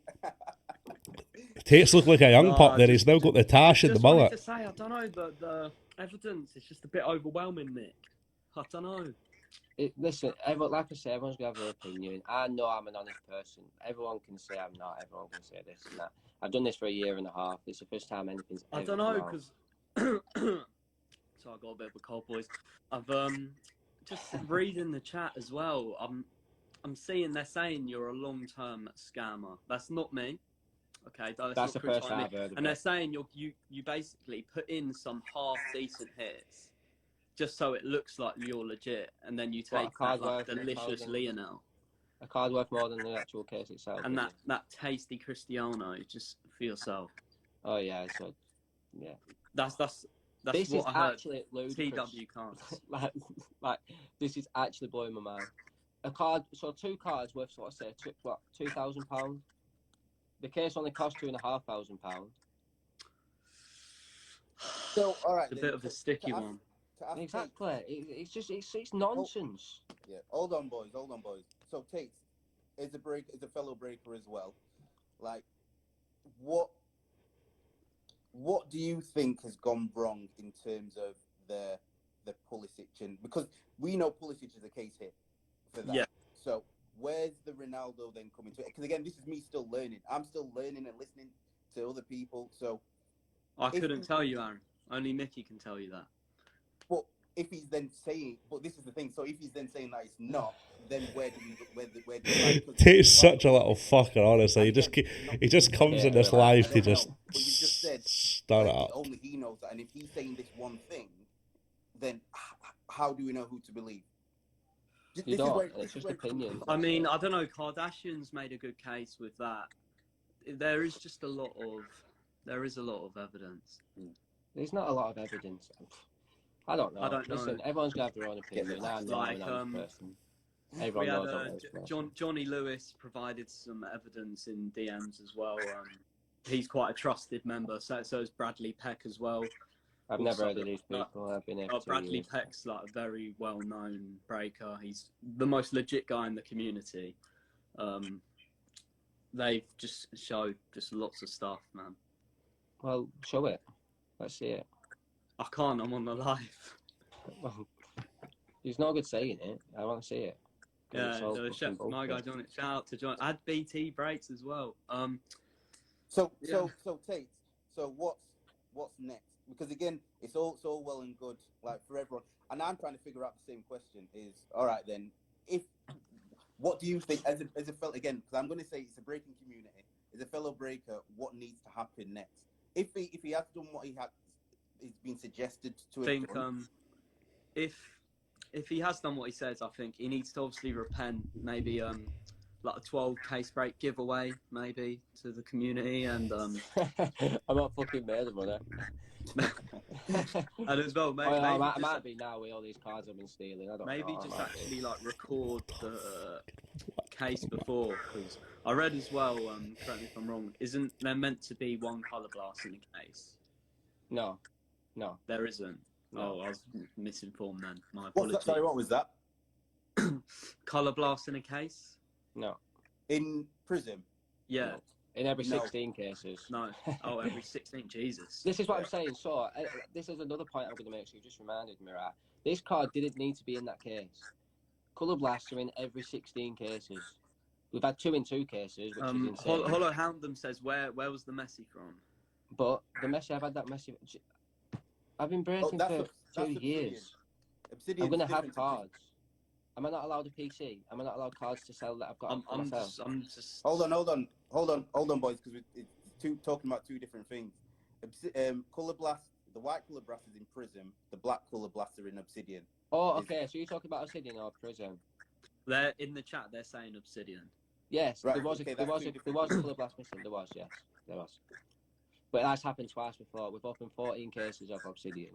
Tate's look like a young No, pup there. He's now got the tash and the Just wanted mullet. to say, I don't know, the evidence is just a bit overwhelming, Nick. I don't know. Listen, like I say, everyone's gonna have their opinion. I know I'm an honest person. Everyone can say I'm not. Everyone can say this and that. I've done this for a year and a half. It's the first time anything's ever I don't know, because... So I got a bit of a cold, boys. I've just reading the chat as well. I'm seeing they're saying you're a long-term scammer. That's not me. Okay, That's the first time I've heard of and they're it. saying you basically put in some half decent hits just so it looks like you're legit, and then you take that like delicious Lionel, a card worth more than the actual case itself, and that tasty Cristiano just for yourself. Oh yeah, so yeah. That's this what is I heard. actually ludicrous. TW cards. like this is actually blowing my mind. A card, so 2 cards worth, what I say, £2,000. The case only cost £2,500. So, all right. It's a bit of a sticky one. Exactly. It's nonsense. Yeah. Hold on, boys. So Tate is a fellow breaker as well. Like, what do you think has gone wrong in terms of the Pulisic? And because we know Pulisic is a case hit for that. Yeah. So where's the Ronaldo then coming to it? Because again, this is me still learning. I'm still learning and listening to other people. So I couldn't tell you, Aaron. Only Mickey can tell you that. But if he's then saying, but this is the thing. So if he's then saying that it's not, then where do we? Tate's such a little fucker, honestly. He just comes in this live to just start it up. Only he knows that, and if he's saying this one thing, then how do we know who to believe? It's just opinion. I mean, I don't know. Kardashian's made a good case with that. There is a lot of evidence. There's not a lot of evidence. I don't know. Listen, everyone's gonna have their own opinion. I'm not an honest person. Everyone knows I'm an honest person. Johnny Lewis provided some evidence in DMs as well. He's quite a trusted member. So is Bradley Peck as well. I've never heard of these people. I've been here for 2 Bradley years. Peck's like a very well-known breaker. He's the most legit guy in the community. They've just showed just lots of stuff, man. Well, show it. Let's see it. I can't. I'm on the live. It's not good saying it. I want to see it. Yeah, my guy John. Shout out to John. Add BT breaks as well. So Tate. So what's next? Because again, it's all well and good, like for everyone. And I'm trying to figure out the same question: is all right then? if what do you think as a fellow, again, because I'm going to say it's a breaking community, as a fellow breaker, what needs to happen next? If he has done what he's been suggested to have done, if he has done what he says, I think he needs to obviously repent. Maybe like a 12 case break giveaway, maybe to the community, and I'm not fucking made of money. and as well, maybe, I might be now with all these cards I've been stealing. I don't maybe know. just actually like record the case before, because I read as well. Correct me if I'm wrong. Isn't there meant to be one colour blast in a case? No, There isn't. No. Oh, I was misinformed then. My what's apologies. that? Sorry, what was that? Colour blast in a case? No. In prison? Yeah. No. In every 16 cases. No. Oh, every 16. Jesus. This is what I'm saying. So, this is another point I'm going to make. So you just reminded me, right? This card didn't need to be in that case. Colour blasts are in every 16 cases. We've had 2 in 2 cases, which is insane. Hollow Houndem says, where was the Messi from? But the Messi, I've had that Messi. I've been breaking for 2 years. Obsidian. I'm going to have cards. Am I not allowed a PC? Am I not allowed cards to sell that I've got for myself? I'm just... Hold on, boys, because it's talking about 2 different things. Colour blast, the white colour blast is in Prism. The black colour blasts are in Obsidian. Oh, okay. So you're talking about Obsidian or Prism? They're in the chat. They're saying Obsidian. Yes, right, there was a colour blast missing. There was, yes, there was. But that's happened twice before. We've opened 14 cases of Obsidian.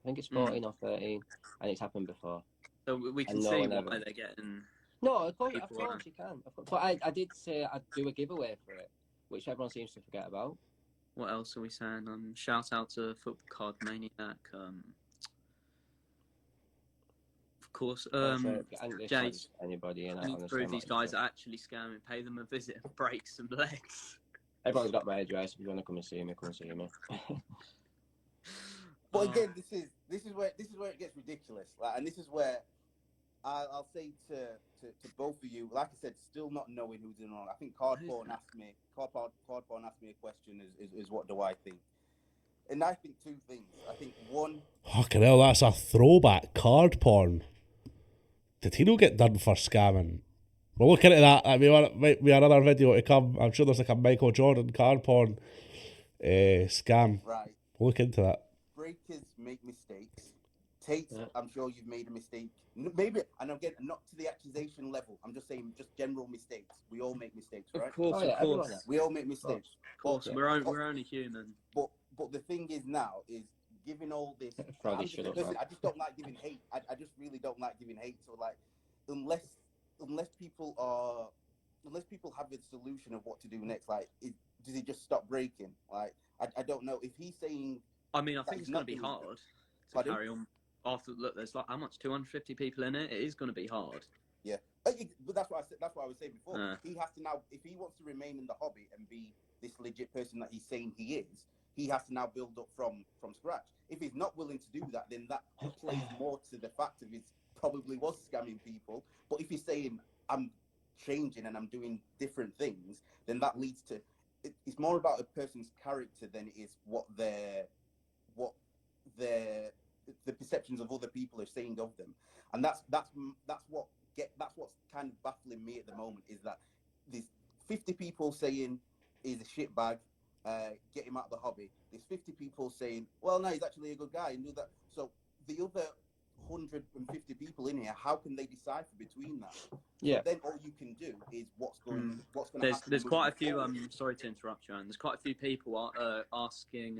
I think it's 14 or 13, and it's happened before. So we can see why they're getting... No, of course you can. But I did say I'd do a giveaway for it, which everyone seems to forget about. What else are we saying? Shout out to Football Card Maniac. Of course, Jace. Anybody in I need to prove these guys are actually scamming. Pay them a visit and break some legs. Everyone's got my address. If you want to come and see me, come and see me. But again, this is where it gets ridiculous. Like, and this is where I'll say to both of you, like I said, still not knowing who's in on. I think Cardporn asked me a question is what do I think? And I think 2 things. I think one, Fucking hell, that's a throwback. Cardporn. Did he not get done for scamming? We'll look into that. I mean, might be another video to come. I'm sure there's like a Michael Jordan Cardporn scam. right. We'll look into that. Breakers make mistakes. Tate, I'm sure you've made a mistake. Maybe, and again, not to the accusation level. I'm just saying, just general mistakes. We all make mistakes, right? Of course, of course. We all make mistakes. Of course, we're only human. But the thing is now is giving all this. Listen, I just don't like giving hate. I just really don't like giving hate. So like, unless people have a solution of what to do next, like, does he just stop breaking? Like, I don't know if he's saying. I mean, I think it's going to be hard to carry on. After look, there's like how much 250 people in it. It is going to be hard. Yeah, but that's what I said. That's what I was saying before. He has to now, if he wants to remain in the hobby and be this legit person that he's saying he is, he has to now build up from scratch. If he's not willing to do that, then that plays more to the fact of he probably was scamming people. But if he's saying I'm changing and I'm doing different things, then that leads to it's more about a person's character than it is what the perceptions of other people are saying of them. And that's what's kind of baffling me at the moment, is that there's 50 people saying he's a shitbag, get him out of the hobby. There's 50 people saying, well, no, he's actually a good guy and do that. So the other 150 people in here, how can they decipher between that? Yeah. So then all you can do is what's going to happen. There's quite a few. Sorry to interrupt you, Aaron. There's quite a few people asking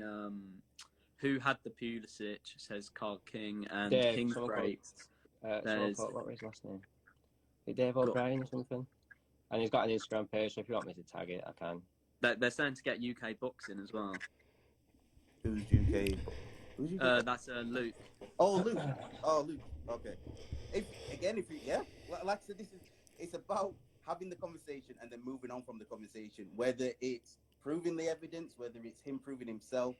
who had the Pulisic. Says Card King and Dave, King's Break. What was his last name? Dave O'Brien or something. And he's got an Instagram page, so if you want me to tag it, I can. They're saying to get UK boxing as well. Who's UK? That's Luke. Oh, Luke. Okay. Like I said, it's about having the conversation and then moving on from the conversation. Whether it's proving the evidence, whether it's him proving himself,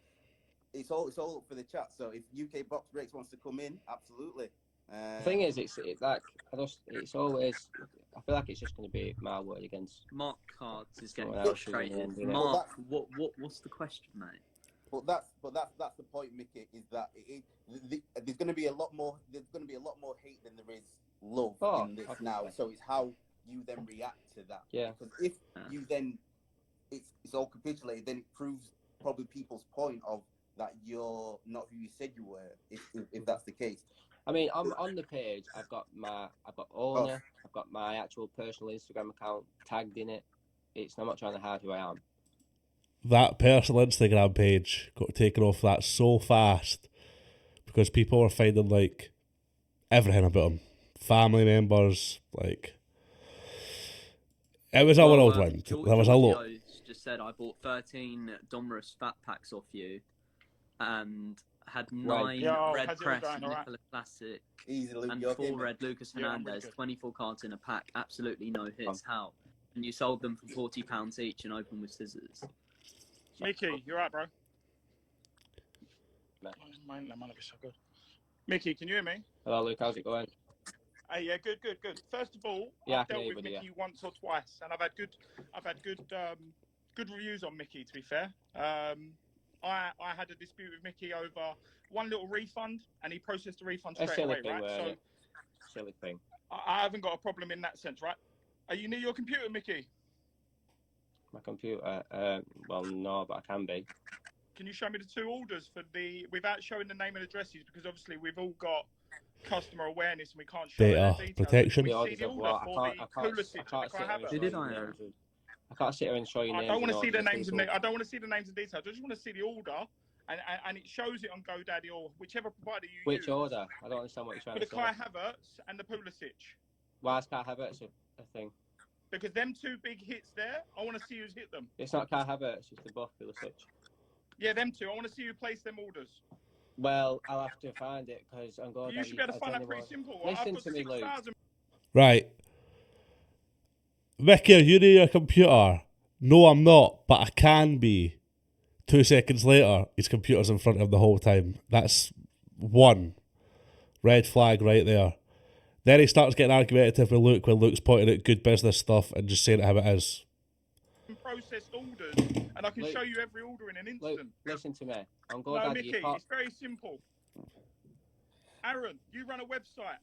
it's all up for the chat. So if UK Box Breaks wants to come in, absolutely. The thing is, it's always. I feel like it's just going to be my word against. Mark Cards is getting frustrated. Mark, what's the question, mate? But that's the point, Mickey. Is that there's going to be a lot more. There's going to be a lot more hate than there is love Oh, in this obviously. now. So it's how you then react to that. Yeah. Because if you then it's all capitulated, then it proves probably people's point of that you're not who you said you were. If that's the case. I mean, on the page, I've got owner, I've got my actual personal Instagram account tagged in it. I'm not trying to hide who I am. That personal Instagram page got taken off that so fast because people were finding like everything about him, family members, like it was a whirlwind. There was a lot. Just said I bought 13 Domrus fat packs off you, and had 9 red press Nicola Classic and 4 red Lucas Hernandez, 24 cards in a pack, absolutely no hits. How? And you sold them for £40 each and opened with scissors. Mickey, you're right, bro. Mine might be so good. Mickey, can you hear me? Hello, Luke. How's it going? Hey, yeah, good. First of all, I've dealt with Mickey once or twice, and I've had good reviews on Mickey. To be fair, I had a dispute with Mickey over one little refund, and he processed the refund straight away, right? So, silly thing. I haven't got a problem in that sense, right? Are you near your computer, Mickey? My computer? Well, no, but I can be. Can you show me the 2 orders without showing the name and addresses? Because obviously we've all got customer awareness and we can't show data details. protection. Can we see the order for the Pulisic and the Kai Havertz? I can't sit here and show you names. I don't want to see the names and I don't want to see the names and details. I just want to see the order, and it shows it on GoDaddy or whichever provider you use. Which order? I don't understand what you're trying to say. For the Kai Havertz and the Pulisic. Why is Kai Havertz a thing? Because them 2 big hits there, I want to see who's hit them. It's not Kai Havertz, it's the both Pulisic. Yeah, them 2. I want to see who placed them orders. Well, I'll have to find it because I'm going. You should be able to find that pretty simple. Listen to me, Luke. Right. Mickey, are you near your computer? No, I'm not, but I can be. 2 seconds later, his computer's in front of him the whole time. That's one red flag right there. Then he starts getting argumentative with Luke when Luke's pointing at good business stuff and just saying it how it is. Processed orders, and I can show you every order in an instant. Luke, listen to me. I'm going. No, Mickey, it's very simple. Aaron, you run a website.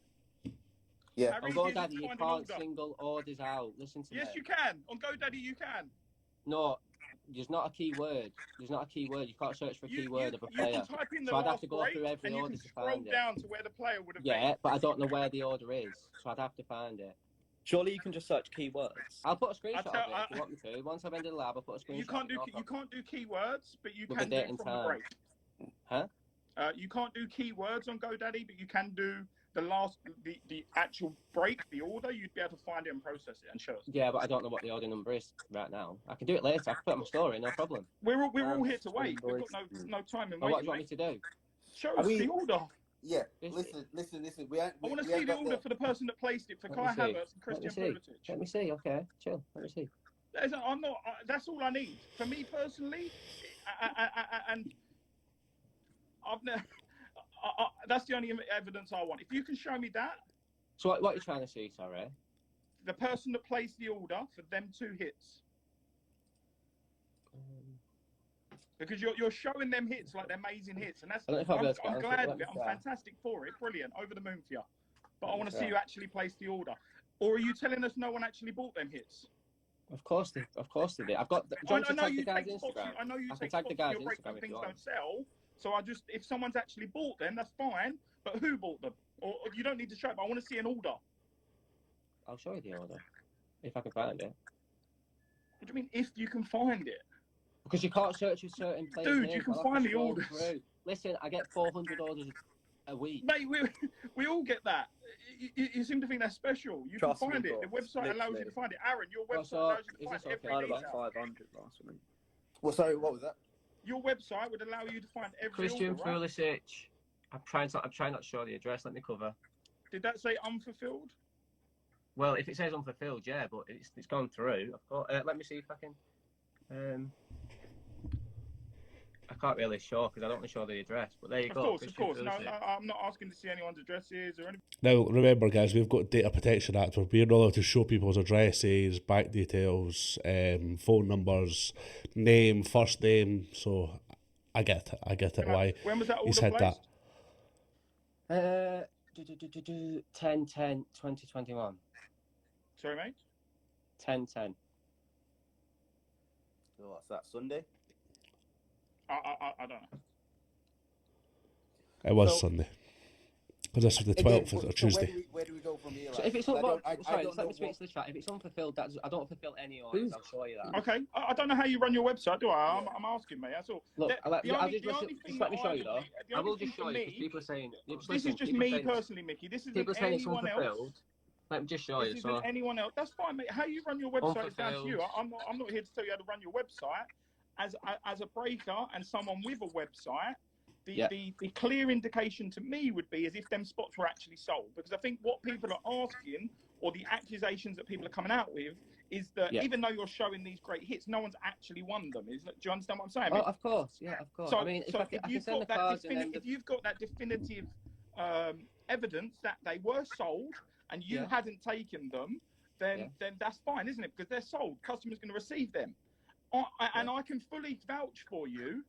Yeah. On GoDaddy, you can't single orders out. Listen to me. Yes, you can. On GoDaddy, you can. No, there's not a keyword. There's not a keyword. You can't search for a keyword of a player. You can type in the so I'd have to go through every order to find it. Down to where the player would have been. Yeah, but I don't know where the order is, so I'd have to find it. Surely you can just search keywords. I'll put a screenshot of it if you want me to. Once I've ended the lab, I'll put a screenshot. You can't do keywords, but you can do it from the break. Huh? You can't do keywords on GoDaddy, but you can do the actual break, the order. You'd be able to find it and process it and show us. Yeah, but I don't know what the order number is right now. I can do it later. I can put it on my story, no problem. We're all here to wait. We've got no time in waiting. What do you want me to do? Show us the order. Yeah, listen. I want to see the order for the person that placed it for Kai Havertz and Christian Pulisic. Let me see. Okay, chill. Let me see. I'm not. That's all I need for me personally, and I've never. That's the only evidence I want. If you can show me that. So what are you trying to see? Sorry. The person that placed the order for them 2 hits. Because you're showing them hits like they're amazing hits, and that's I'm glad of it. I'm fantastic for it, brilliant, over the moon for you. But I want to see you actually place the order. Or are you telling us no one actually bought them hits? Of course they did. I've got. I know you take Instagram. I know you take spots for your breaks and things don't sell. So if someone's actually bought them, that's fine. But who bought them? Or you don't need to show it. But I want to see an order. I'll show you the order if I can find it. What do you mean if you can find it? Because you can't search a certain place. Dude, you can find the orders. Listen, I get 400 orders a week. Mate, we all get that. You seem to think that's special. You can find it. The website allows you to find it. Aaron, your website allows you to find every detail. About 500 last week. Well, sorry, what was that? Your website would allow you to find every Christian order, right? Pulisic. I'm trying not to show the address. Let me cover. Did that say unfulfilled? Well, if it says unfulfilled, yeah, but it's gone through. I've got. Let me see if I can. I can't really show because I don't want to show the address. But there you go. Of course. No, I'm not asking to see anyone's addresses or anything. Now, remember, guys, we've got Data Protection Act where we're not allowed to show people's addresses, bank details, phone numbers, name, first name. So I get it. Why when was that he order said placed? that. 10/10/2021. Sorry, mate. 10/10. So what's that, Sunday? I don't know. It was So- Sunday. Because this was the 12th or Tuesday. Where do we go from here? So like? if it's 'Cause sorry, I just let don't me know speak to the chat. If it's unfulfilled, I don't fulfill any orders. I'll show you that. Okay, I don't know how you run your website, do I? I'm asking, mate. That's all. Look, The only just thing let me that show you though. the I only will thing just for show you because me, people are saying. this is just me personally, Mickey. This isn't People saying it's anyone else. unfulfilled. Let me just show you. This So isn't anyone else. That's fine, mate. How you run your website is down to you. Unfulfilled. I'm not here to tell you how to run your website. As a breaker and someone with a website, the clear indication to me would be as if them spots were actually sold. Because I think what people are asking, or the accusations that people are coming out with, is that even though you're showing these great hits, no one's actually won them. Do you understand what I'm saying? Oh, of course, yeah, of course. So, I mean, if you've got that definitive evidence that they were sold and you hadn't taken them, then that's fine, isn't it? Because they're sold. Customers going to receive them. And I can fully vouch for you,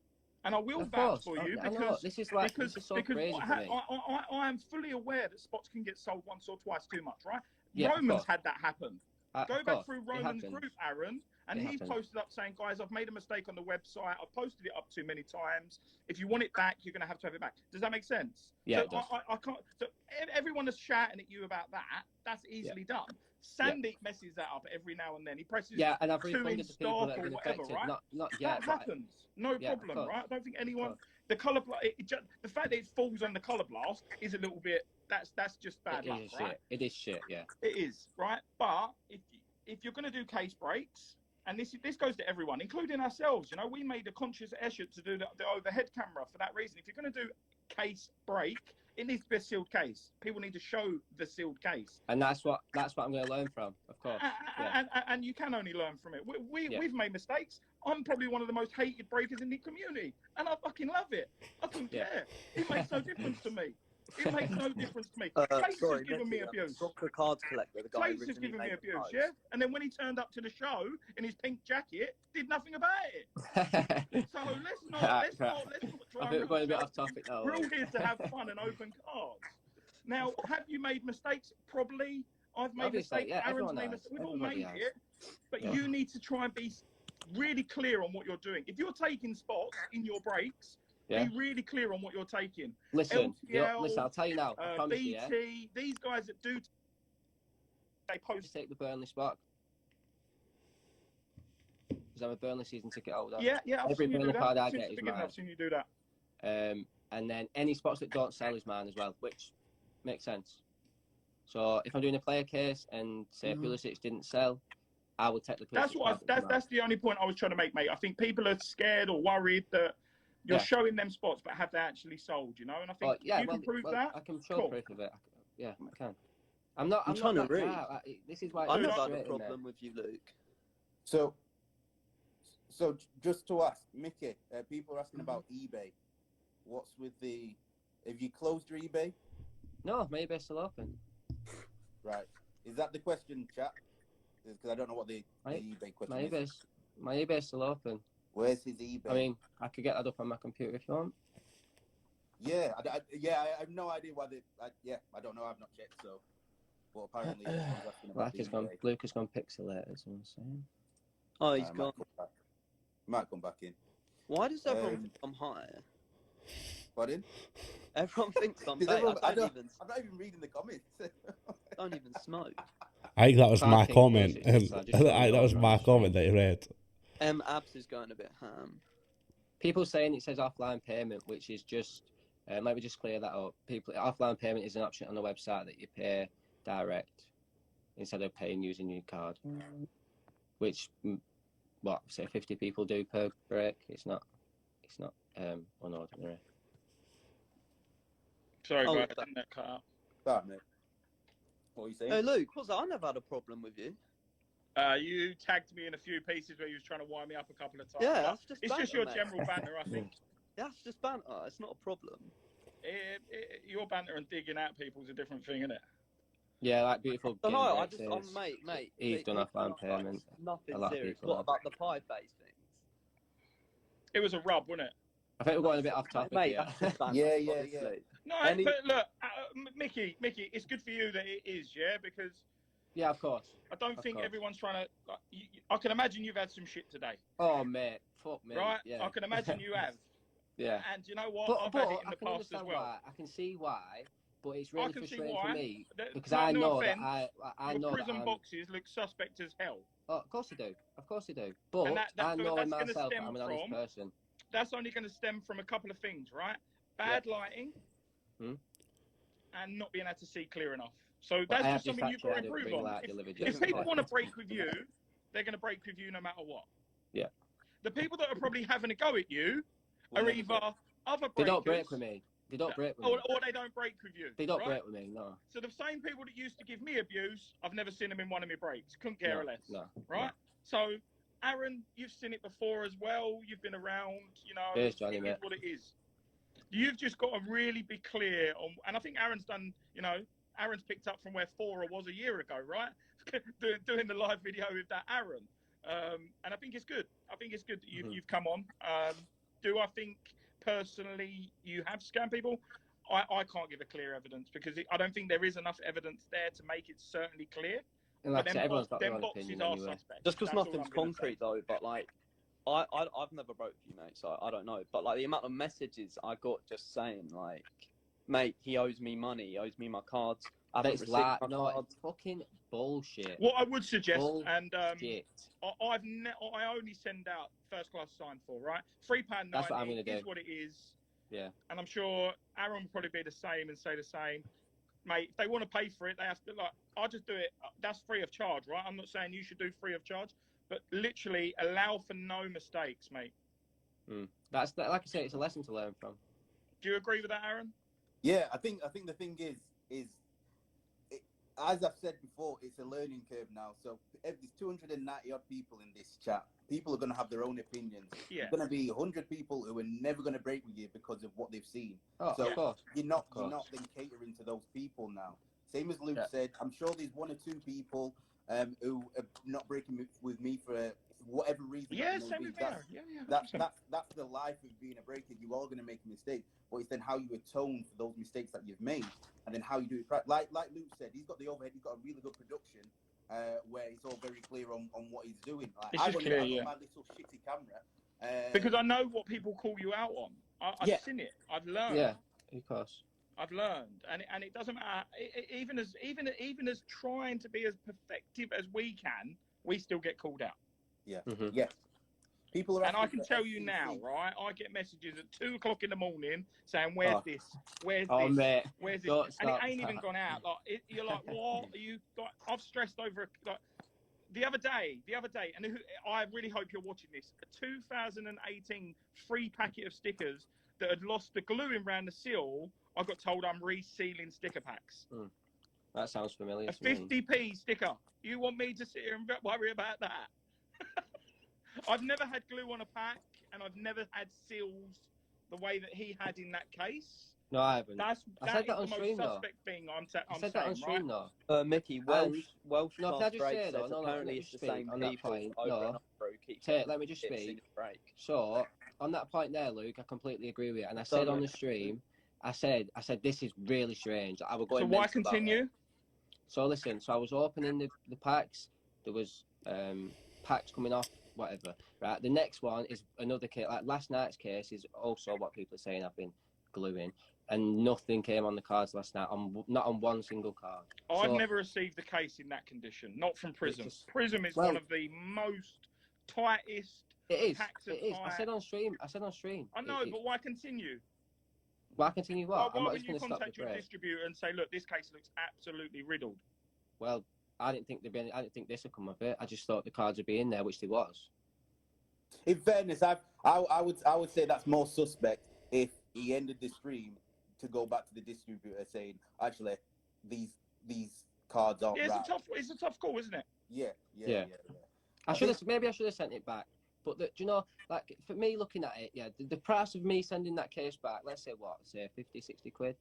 and I will vouch for you because this is so crazy for me. I am fully aware that spots can get sold once or twice too much, right? Yeah, Roman's had that happen. Go back through it Roman's happens. group, Aaron, and he's posted up saying, guys, I've made a mistake on the website. I've posted it up too many times. If you want it back, you're going to have it back. Does that make sense? Yeah, so it does. I can't. So everyone is shouting at you about that. That's easily done. Sandeep messes that up every now and then. He presses and I've 2 refunded in to people stock that have or been whatever, affected. right? Not yet. That happens. No problem, course. right? I don't think anyone. The colour, the fact that it falls on the colour blast is a little bit. That's just bad luck, right? It is shit. Yeah. It is, right? But if you're going to do case breaks, and this goes to everyone, including ourselves, we made a conscious effort to do the overhead camera for that reason. If you're going to do case break, it needs to be a sealed case. People need to show the sealed case. And that's what I'm going to learn from, of course. And you can only learn from it. We've made mistakes. I'm probably one of the most hated breakers in the community, and I fucking love it. I don't care. It makes no difference to me. It makes no difference to me. Clates has given me abuse. Soccer cards collector, the guy Clates has given me abuse, yeah? And then when he turned up to the show in his pink jacket, did nothing about it. So let's not I think we're going a bit off topic now. We're all here to have fun and open cards. Now, have you made mistakes? Probably. I've made mistakes. Aaron's made mistakes. We've all made it. But you need to try and be really clear on what you're doing. If you're taking spots in your breaks, be really clear on what you're taking. Listen, LTL, I'll tell you now. I promise BT, these guys that do, they post. Take the Burnley spot. Because I'm a Burnley season ticket holder. Yeah. Every Burnley card I get is mine. I've seen you do that. And then any spots that don't sell is mine as well, which makes sense. So if I'm doing a player case and say Pulisic didn't sell, I will take the Pulisic. That's the only point I was trying to make, mate. I think people are scared or worried that you're showing them spots, but have they actually sold? And I think you can prove that. I can show proof of it. I can. I'm trying to read. This is why I never had a problem with you, Luke. So just to ask, Mickey, people are asking about eBay. What's with have you closed your eBay? No, my eBay's still open. Right. Is that the question, chat? Because I don't know what the eBay question is. My eBay's still open. Where's his eBay? I mean, I could get that up on my computer if you want. Yeah, I have no idea why I don't know. I've not checked. So, but apparently, Luke has gone pixelated. Is what I'm saying. Oh, he's gone. Might come back in. Why does everyone think I'm higher? Pardon? Everyone thinks I'm I'm I'm not even reading the comments. don't even smoke. I think that was my comment. That was my comment that you read. Abs is going a bit ham. People saying it says offline payment, which is just let me just clear that up. Offline payment is an option on the website that you pay direct instead of paying using your card, which say 50 people do per break. It's not unordinary. Sorry, guys, I didn't cut out. Sorry, mate. What are you saying? Hey, Luke, I never had a problem with you. You tagged me in a few pieces where you was trying to wind me up a couple of times. Yeah, that's just it's banter, just your mate. general banter, I think. That's just banter. It's not a problem. Your banter and digging out people is a different thing, isn't it? Yeah, like beautiful. No, mate. He's done offline payment. Nothing serious. What about the pie face things? It was a rub, wasn't it? I think we're going a bit off topic mate, here. that's just banter, Yeah. honestly. No, but look, Mickey, it's good for you that it is, yeah, because Yeah, of course. I don't Of think course. everyone's trying to. Like, I can imagine you've had some shit today, Oh, mate, fuck me. right? Yeah. I can imagine you have. Yeah. And you know what? I've But had it in I the can past understand as well. why. I can see why. But it's I really can see frustrating for why. me because No, I no know offense. that I Your know that prison I'm. boxes look suspect as hell. Oh, of course they do. Of course they do. But And I know in that's going to myself that stem I'm an honest from. person. That's only going to stem from a couple of things, right? Bad lighting, and not being able to see clear enough. So that's just something you've got to improve on. If people want to break with you, they're going to break with you no matter what. Yeah. The people that are probably having a go at you are either other breakers. They don't break with me. They don't break with me. Or they don't break with you. They don't break with me, no. So the same people that used to give me abuse, I've never seen them in one of my breaks. Couldn't care less. No. Right? No. So, Aaron, you've seen it before as well. You've been around, you know. Cheers, Johnny, it mate. is what it is. You've just got to really be clear on, and I think Aaron's done, you know, Aaron's picked up from where Fora was a year ago, right? doing the live video with that Aaron. And I think it's good. I think it's good that you've come on. Do I think personally you have scammed people? I can't give a clear evidence because I don't think there is enough evidence there to make it certainly clear. And like I said, everyone's got their them own boxes opinion are anyway. suspect. Just because That's all nothing's I'm gonna concrete say. though, but like I've never broke with you, mate, so I don't know. But like the amount of messages I got just saying like, mate, he owes me money, he owes me my cards. I haven't It's received like, my no, cards. it's fucking bullshit. What I would suggest, Bullshit. and I only send out first class signed for, right? £3.90 That's what I'm gonna do. is what it is. Yeah. And I'm sure Aaron will probably be the same and say the same. Mate, if they want to pay for it, they have to, like, I'll just do it. That's free of charge, right? I'm not saying you should do free of charge, but literally allow for no mistakes, mate. That's like I say, it's a lesson to learn from. Do you agree with that, Aaron? Yeah, I think the thing is as I've said before, it's a learning curve now. So if there's 290 odd people in this chat, people are going to have their own opinions. Yeah. There's going to be 100 people who are never going to break with you because of what they've seen. Oh, so of course. you're not then catering to those people now. Same as Luke said, I'm sure there's one or two people who are not breaking with me for whatever reason. Yeah, same with me. That's the life of being a breaker. You are going to make a mistake, but it's then how you atone for those mistakes that you've made, and then how you do it. Like Luke said, he's got the overhead. He's got a really good production where it's all very clear on what he's doing. Like, I've got my little shitty camera. Because I know what people call you out on. I've seen it. I've learned. Yeah, of course. I've learned, and it doesn't matter. Even as trying to be as effective as we can, we still get called out. Yeah, yeah. People are. And I can tell you now, right? I get messages at 2 o'clock in the morning saying, "Where's this? Where's this? Mate, where's this?" And it ain't even gone out. Like you're like, "What are you?" Like, I've stressed over like the other day, and I really hope you're watching this. A 2018 free packet of stickers that had lost the gluing around the seal. I got told I'm resealing sticker packs. That sounds familiar. A 50p sticker. You want me to sit here and worry about that? I've never had glue on a pack, and I've never had seals the way that he had in that case. No, I haven't. I said that on the stream, most suspect thing I'm saying, I said that on stream, right? though. Mickey, Welsh no, class can I just break say, says though, apparently it's the same on that people point, over and over let me just speak. So, on that point there, Luke, I completely agree with you. And I said on the stream, I said this is really strange. I was going. So why continue? So listen, so I was opening the packs. There was packs coming off, whatever. Right. The next one is another case. Like last night's case is also what people are saying I've been gluing, and nothing came on the cards last night. Not on one single card. I've never received the case in that condition. Not from Prism. Prism is one of the most tightest. It is. Packs It is. I said on stream. I know, but why continue? Why continue what? Why wouldn't you contact your distributor and say, look, this case looks absolutely riddled? Well, I didn't think I didn't think this would come of it. I just thought the cards would be in there, which they was. In fairness, I would say that's more suspect if he ended the stream to go back to the distributor saying, actually, these cards aren't right. It's a tough call, isn't it? Yeah. I should have sent it back. But do you know, like for me looking at it, the price of me sending that case back, let's say 50, 60 quid.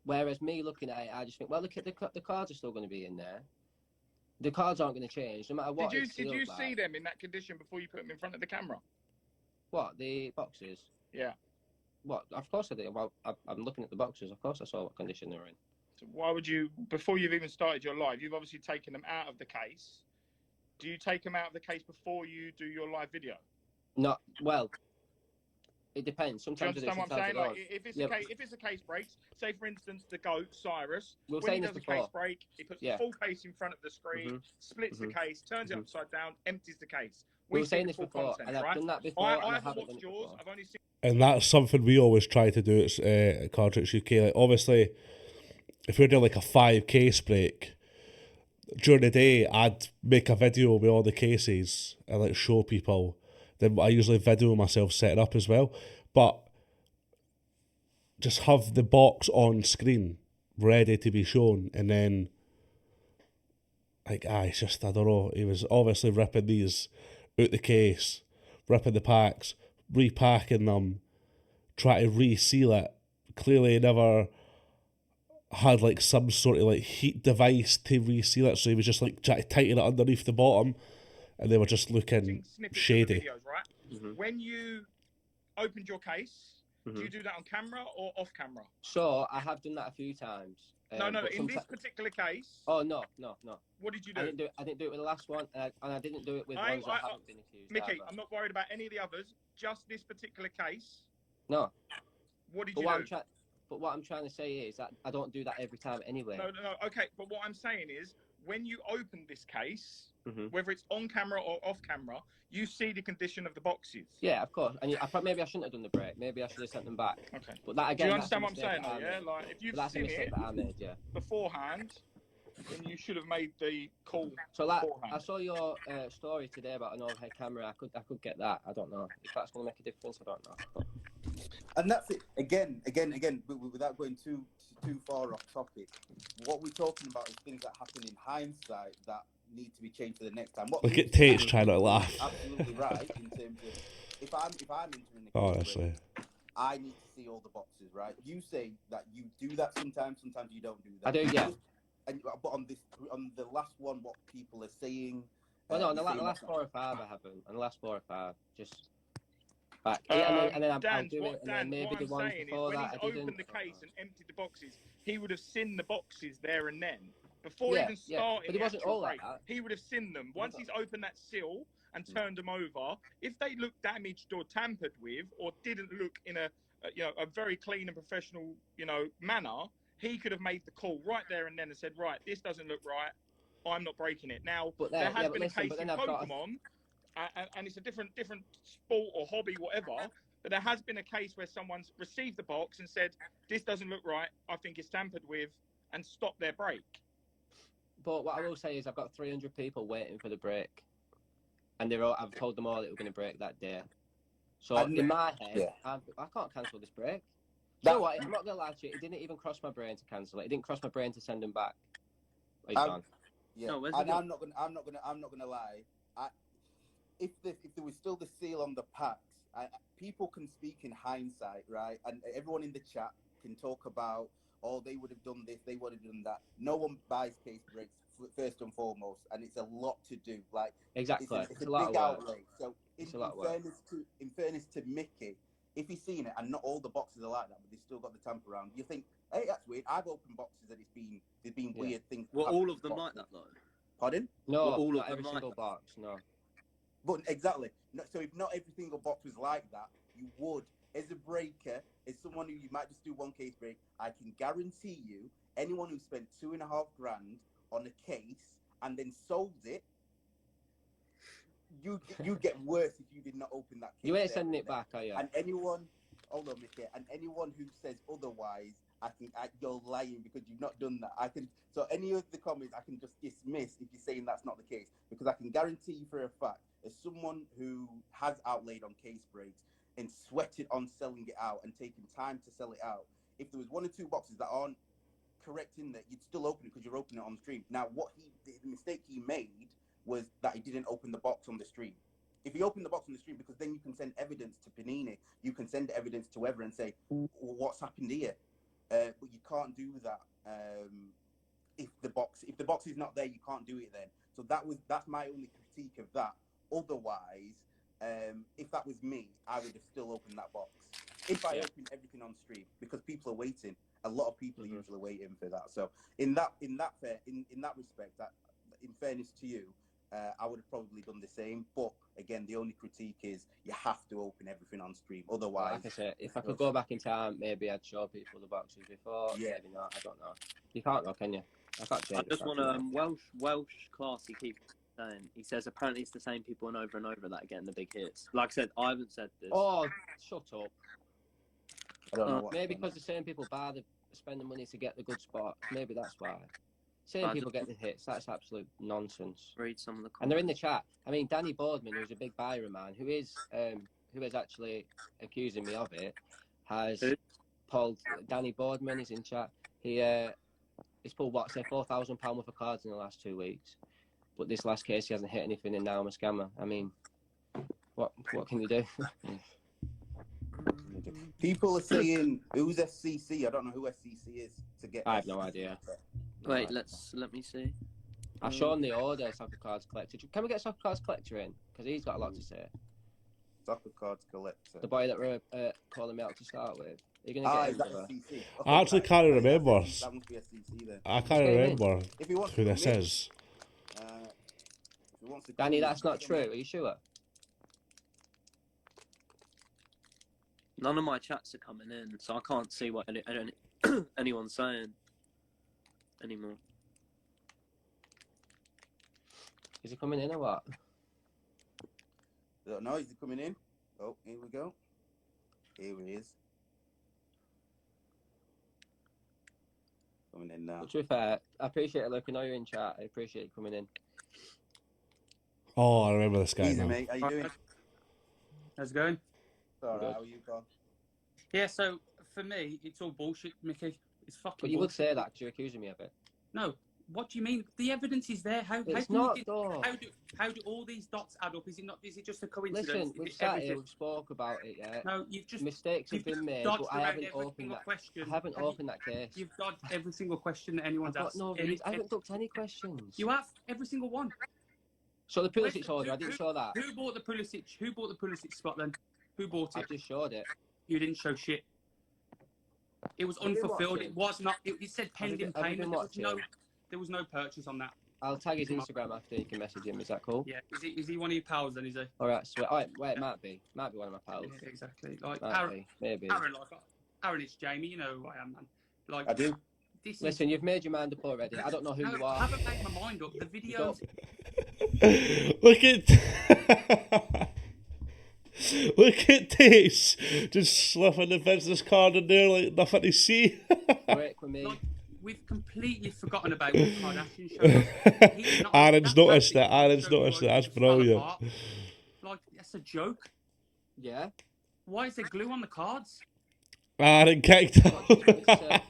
Whereas me looking at it, I just think, well, look at the cards are still going to be in there. The cards aren't going to change no matter what. Did you see them in that condition before you put them in front of the camera? What, the boxes? Yeah. What? Of course I did. Well, I'm looking at the boxes. Of course I saw what condition they were in. So why would you, before you've even started your live, you've obviously taken them out of the case. Do you take them out of the case before you do your live video? Not well. It depends. Do you Sometimes I do, understand what I'm sometimes saying? I don't. Like, if it's a case breaks, say for instance the goat Cyrus, We were when he saying this does a case before. break, he puts the Yeah. full case in front of the screen, Mhm. splits the Mhm. case, turns it Mhm. upside down, empties the case. We We were see saying the this full before, content, and I've right? done that before, I and I haven't haven't done watched it yours. before. I've only seen. And that's something we always try to do at Cartridge UK. Like, obviously, if we're doing like a 5 case break, during the day, I'd make a video with all the cases and like show people. Then I usually video myself setting up as well. But just have the box on screen, ready to be shown, and then like, it's just, I don't know, he was obviously ripping these out the case, ripping the packs, repacking them, trying to reseal it. Clearly he never had like some sort of like heat device to reseal it, so he was just like trying to tighten it underneath the bottom, and they were just looking Snippets shady. of the videos, right? Mhm. When you opened your case, do Mhm. you do that on camera or off camera? So I have done that a few times. No. but In this particular case, Oh no. what did you do? I didn't do it with the last one, and I didn't do it with ones that haven't been accused. Mickey, either. I'm not worried about any of the others. Just this particular case. No. What did But you do? But what I'm trying to say is that I don't do that every time anyway. No. Okay, but what I'm saying is, when you open this case, Mhm. whether it's on camera or off camera, you see the condition of the boxes. Yeah, of course. And maybe I shouldn't have done the break. Maybe I should have sent them back. Okay. But that again, Do you understand what I'm that's a saying, mistake though? that I Yeah. made. Like if you've But that's a seen mistake it that I made. Yeah. beforehand, then you should have made the call So like, beforehand. I saw your story today about an overhead camera. I could get that. I don't know if that's going to make a difference. I don't know. But... And that's it. Again, without going too far off topic, what we're talking about is things that happen in hindsight that need to be changed for the next time. What Look Luke at Tate's said trying to is laugh. absolutely right in terms of if I'm entering a case Honestly. break, I need to see all the boxes, right? You say that you do that sometimes you don't do that. I do, yeah. But on the last one, what people are saying. Well, no, on the saying last that's 4 or 5 I haven't. On the last 4 or 5, just back. And then I'll do it. And then maybe what the I'm ones saying before is when that he's I didn't. opened the case and emptied the boxes, he would have seen the boxes there and then. Before even Yeah. starting But it the wasn't actual all break, like that. he would have seen them. Once he's opened that seal and turned them over, if they look damaged or tampered with or didn't look in a very clean and professional, manner, he could have made the call right there and then and said, right, this doesn't look right. I'm not breaking it. Now, there has been a case in Pokemon, and it's a different sport or hobby, whatever, but there has been a case where someone's received the box and said, this doesn't look right, I think it's tampered with, and stopped their break. But what I will say is I've got 300 people waiting for the break. And I've told them all it was going to break that day. So in my head, I can't cancel this break. You know what? I'm not gonna lie to you. It didn't even cross my brain to cancel it. It didn't cross my brain to send them back. He's gone. Yeah, no, and I'm not gonna lie. If there was still the seal on the packs, people can speak in hindsight, right? And everyone in the chat can talk about, oh, they would have done this, they would have done that. No one buys case breaks first and foremost, and it's a lot to do. Like exactly, it's a big outlay. So in fairness to Mickey, if he's seen it and not all the boxes are like that, but they've still got the tamper around, you think, hey, that's weird. I've opened boxes and there's been weird things. Were all of them like that though? Pardon? No, not every single box. No. But exactly. So if not every single box was like that, you would, as a breaker, as someone who you might just do one case break, I can guarantee you, anyone who spent $2,500 on a case and then sold it, you get worse if you did not open that case. You ain't sending it back, are you? And anyone, hold on, Mickey, and anyone who says otherwise, I think you're lying because you've not done that. So any of the comments I can just dismiss if you're saying that's not the case, because I can guarantee you for a fact, as someone who has outlaid on case breaks and sweated on selling it out and taking time to sell it out, if there was 1 or 2 boxes that aren't correct in there, you'd still open it because you're opening it on stream. Now, the mistake he made was that he didn't open the box on the stream. If you open the box on the stream, because then you can send evidence to Panini, you can send evidence to whoever and say, what's happened here? But you can't do that if the box is not there. You can't do it then. So that's my only critique of that. Otherwise, if that was me, I would have still opened that box. If I opened everything on stream, because people are waiting. a lot of people are usually waiting for that. So in that respect, that in fairness to you, I would have probably done the same. But again, the only critique is you have to open everything on stream. Otherwise, like I said, if I could go back in time, maybe I'd show people the boxes before. Yeah. Maybe not. I don't know. You can't go, can you? I can't change. I just want Welsh class. He keeps saying. He says apparently it's the same people and over that are getting the big hits. Like I said, I haven't said this. Oh, shut up. I don't know what. Maybe because the same people spend the money to get the good spot. Maybe that's why. Same people get the hits. That's absolute nonsense. Read some of the comments. And they're in the chat. I mean, Danny Boardman, who's a big buyer man, who is actually accusing me of it, has pulled. Danny Boardman is in chat. He's pulled what, say, £4,000 worth of cards in the last 2 weeks. But this last case, he hasn't hit anything, and now I'm a scammer. I mean, what can you do? People are saying who's SCC. I don't know who SCC is to get. I have no idea. Wait, let me see. I've shown the order, Soccer Cards Collector. Can we get Soccer Cards Collector in? Because he's got a lot to say. Soccer Cards Collector. The boy that were calling me out to start with. Are you going to get him? SCC? I actually can't remember. That must be SCC then. I can't remember If he wants who to this come in, is. if he wants to come Danny, in, that's not true. Are you sure? None of my chats are coming in, so I can't see what anyone's saying anymore. Is he coming in or what? I don't know. Is he coming in? Oh, here we go. Here he is. Coming in now. To be fair, I appreciate it, Luke. I know you're in chat. I appreciate you coming in. Oh, I remember this guy Easy, now. mate. How you doing? How's it going? All right. Good. How are you, Con? Yeah, so for me, it's all bullshit, Mickey. It's fucking But you would bullshit. say that because you're accusing me of it. No. What do you mean? The evidence is there. How It's can not, you though. how do all these dots add up? Is it just a coincidence? Listen, Is we've it sat everything? here, we've spoke about it, yeah. No, you've just Mistakes have you've been just made, but dodged I around haven't every opened single that. question. I haven't opened that case. You've dodged every single question that anyone's I've got asked. no reason. I haven't ducked any questions. You have every single one. So the Pulisic order, I didn't show that. Who bought the Pulisic? Who bought the Pulisic spot then? Who bought it? I've just showed it. You didn't show shit. It was Have you been unfulfilled. watching? It was not. It said Have you pending been payment. watching? There was no purchase on that. I'll tag his Instagram after. You can message him. Is that cool? Yeah. Is he one of your pals then? Is he? All right. Sweet. All right. Wait, it might be one of my pals. Yeah, exactly. Like Might Aaron, be. Maybe. Aaron, it's Jamie. You know who I am, man. Like I do. This Listen, you've made your mind up already. I don't know who no, you I are. haven't made my mind up. The videos. Look at look at this, just slipping the business card in there like nothing to see. Break with me. Like, we've completely forgotten about what Kardashian showed us. He's not- Aaron's that noticed plastic it. Aaron's showed you noticed like it. That's just fell brilliant. apart. Like that's a joke. Yeah. Why is there glue on the cards? Aaron kicked out.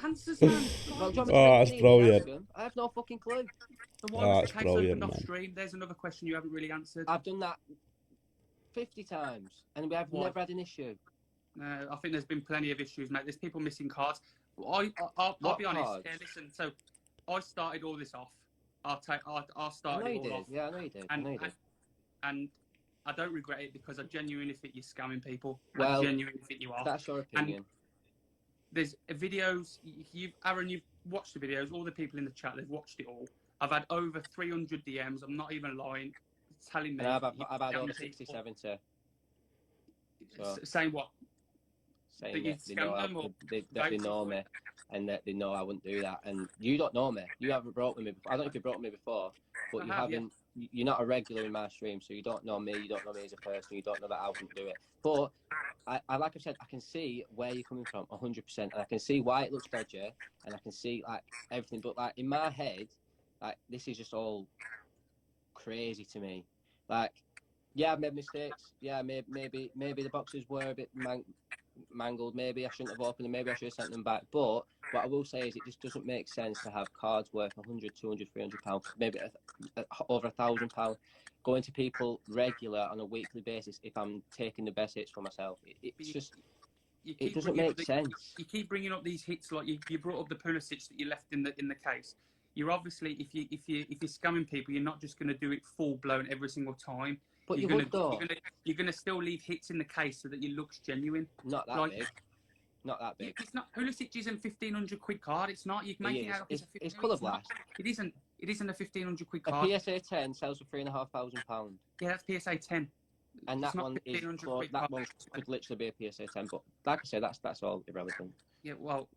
Answers, man. Well, do you want me to Oh, ring that's Dean and brilliant. ask him? I have no fucking clue. So why was That's the case brilliant, opened off man. stream? There's another question you haven't really answered. I've done that 50 times, and we have Why? never had an issue. I think there's been plenty of issues, mate. There's people missing cards. I'll What be honest. cards? Yeah, listen. So I started all this off. I'll I start know it you all did. off. Yeah, I know you did. I know you did. And I don't regret it because I genuinely think you're scamming people. Well, I genuinely think you are. That's your opinion. There's videos. Aaron, you've watched the videos. All the people in the chat, they've watched it all. I've had over 300 DMs. I'm not even lying. Telling me. And I've had you've over scammed 60, people. 70. So, Saying what? saying That you that they know, scammed them or they know me, and that they know I wouldn't do that. And you don't know me. You haven't broke with me before. I don't know if you broke with me before, but I you have, yeah. haven't. You're not a regular in my stream, so you don't know me. You don't know me as a person. You don't know that I wouldn't do it. But I like I said, I can see where you're coming from 100%, and I can see why it looks dodgy, and I can see like everything. But like in my head, like this is just all crazy to me. Like, yeah, I've made mistakes. Yeah, maybe the boxes were a bit mangled. Maybe I shouldn't have opened them. Maybe I should have sent them back. But what I will say is it just doesn't make sense to have cards worth 100, 200, 300 pounds, maybe over £1,000 going to people regular on a weekly basis if I'm taking the best hits for myself. It's just, it doesn't make sense. You keep bringing up these hits, like you brought up the Pulisic that you left in the case. You're obviously, if you're scamming people, you're not just going to do it full blown every single time. But you're you would though. You're gonna still leave hits in the case so that it looks genuine. Not that like, big. Not that big. It's not. Pulisic isn't £1,500 card. It's not. You can make it out. It's colour blast. It isn't. It isn't a £1,500 A card. PSA 10 sells for £3,500. Yeah, that's PSA 10. And It's that not one is 1,500 close, quid that card. one could literally be a PSA 10. But like I said, that's all irrelevant. Yeah, well,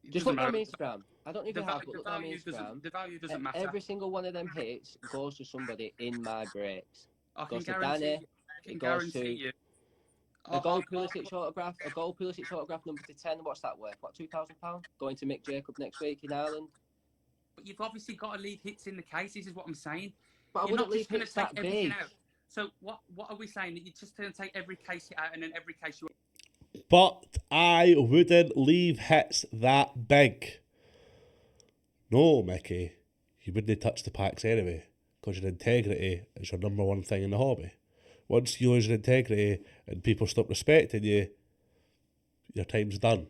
it Just doesn't look at my matter. Instagram. I don't even have, but look at my Instagram. The value doesn't matter. Every single one of them hits goes to somebody in my breaks. I can Goes to guarantee Danny. you. I It can goes guarantee to you. a gold Pulisic autograph. A gold Pulisic autograph number to 10. What's that worth? What, £2,000? Going to Mick Jacob next week in Ireland. But you've obviously got to leave hits in the case. This is what I'm saying. But I You're wouldn't not leave just going to hits take that everything big. out. So what are we saying? That you're just going to take every case out and then every case you... But I wouldn't leave hits that big. No, Mickey, you wouldn't touch the packs anyway, because your integrity is your number one thing in the hobby. Once you lose your integrity and people stop respecting you, your time's done.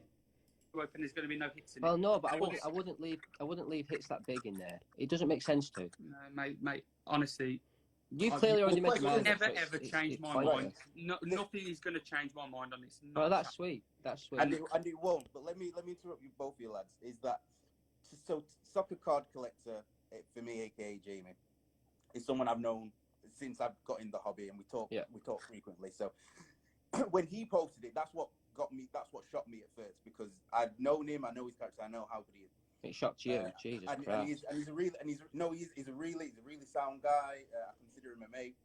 open, there's going to be no hits in Well, it. no, but I wouldn't leave hits that big in there. It doesn't make sense to. No, mate, honestly, You clearly already made your mind. never ever change my mind. No, nothing is going to change my mind on this. Well, that's sweet. That's sweet. And it won't. But let me interrupt you both, you lads. Is that so? Soccer card collector for me, aka Jamie, is someone I've known since I've got in the hobby, and we talk frequently. So when he posted it, that's what got me. That's what shocked me at first, because I've known him. I know his character. I know how good he is. It shocked you, Jesus and, Christ. And he's a really sound guy. I consider him a mate.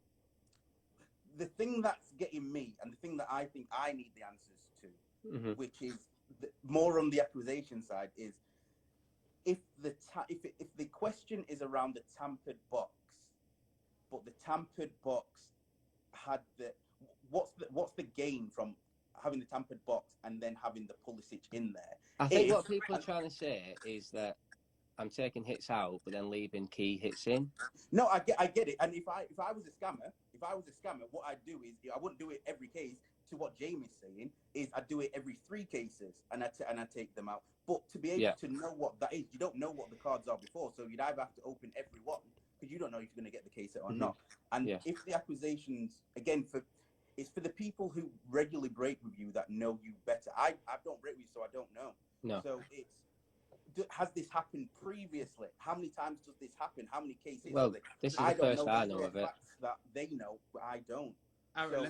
The thing that's getting me, and the thing that I think I need the answers to, which is more on the accusation side, is if the question is around the tampered box, but the tampered box had what's the gain from having the tampered box and then having the Pulisic in there? I think what people are trying to say is that I'm taking hits out, but then leaving key hits in. No, I get it. And if I was a scammer, what I'd do is I wouldn't do it every case. To what Jamie's saying is I do it every 3 cases and I take them out. But to be able to know what that is, you don't know what the cards are before, so you'd either have to open every one because you don't know if you're going to get the case or not. And if the accusations, again, it's for the people who regularly break with you that know you better. I don't break with you, so I don't know. No. So has this happened previously? How many times does this happen? How many cases? Well, this is the first I know of it. That they know, but I don't. Aaron,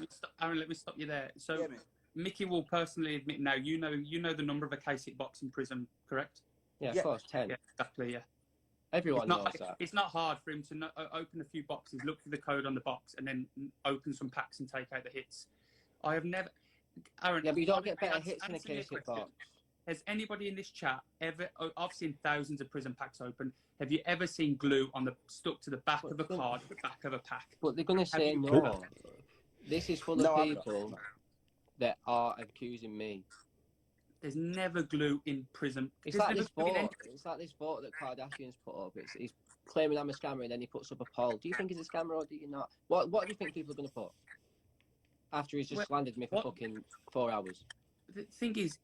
let me stop you there. So Mickey will personally admit now, you know the number of a case hit box in prison, correct? Yeah, of course, 10. Yeah, exactly, yeah. Everyone knows that. It's not hard for him to open a few boxes, look for the code on the box, and then open some packs and take out the hits. I have never... Aaron, yeah, but you don't get better hits in a case hit box. Has anybody in this chat ever... I've seen thousands of prison packs open. Have you ever seen glue stuck to the back of a card, the back of a pack? But they're going to say no. This is full of people that are accusing me. There's never glue in prison. It's like this photo. It's like this photo that Kardashian's put up. He's claiming I'm a scammer, and then he puts up a poll. Do you think he's a scammer or do you not? What do you think people are going to put after he's just slandered me for fucking 4 hours? The thing is,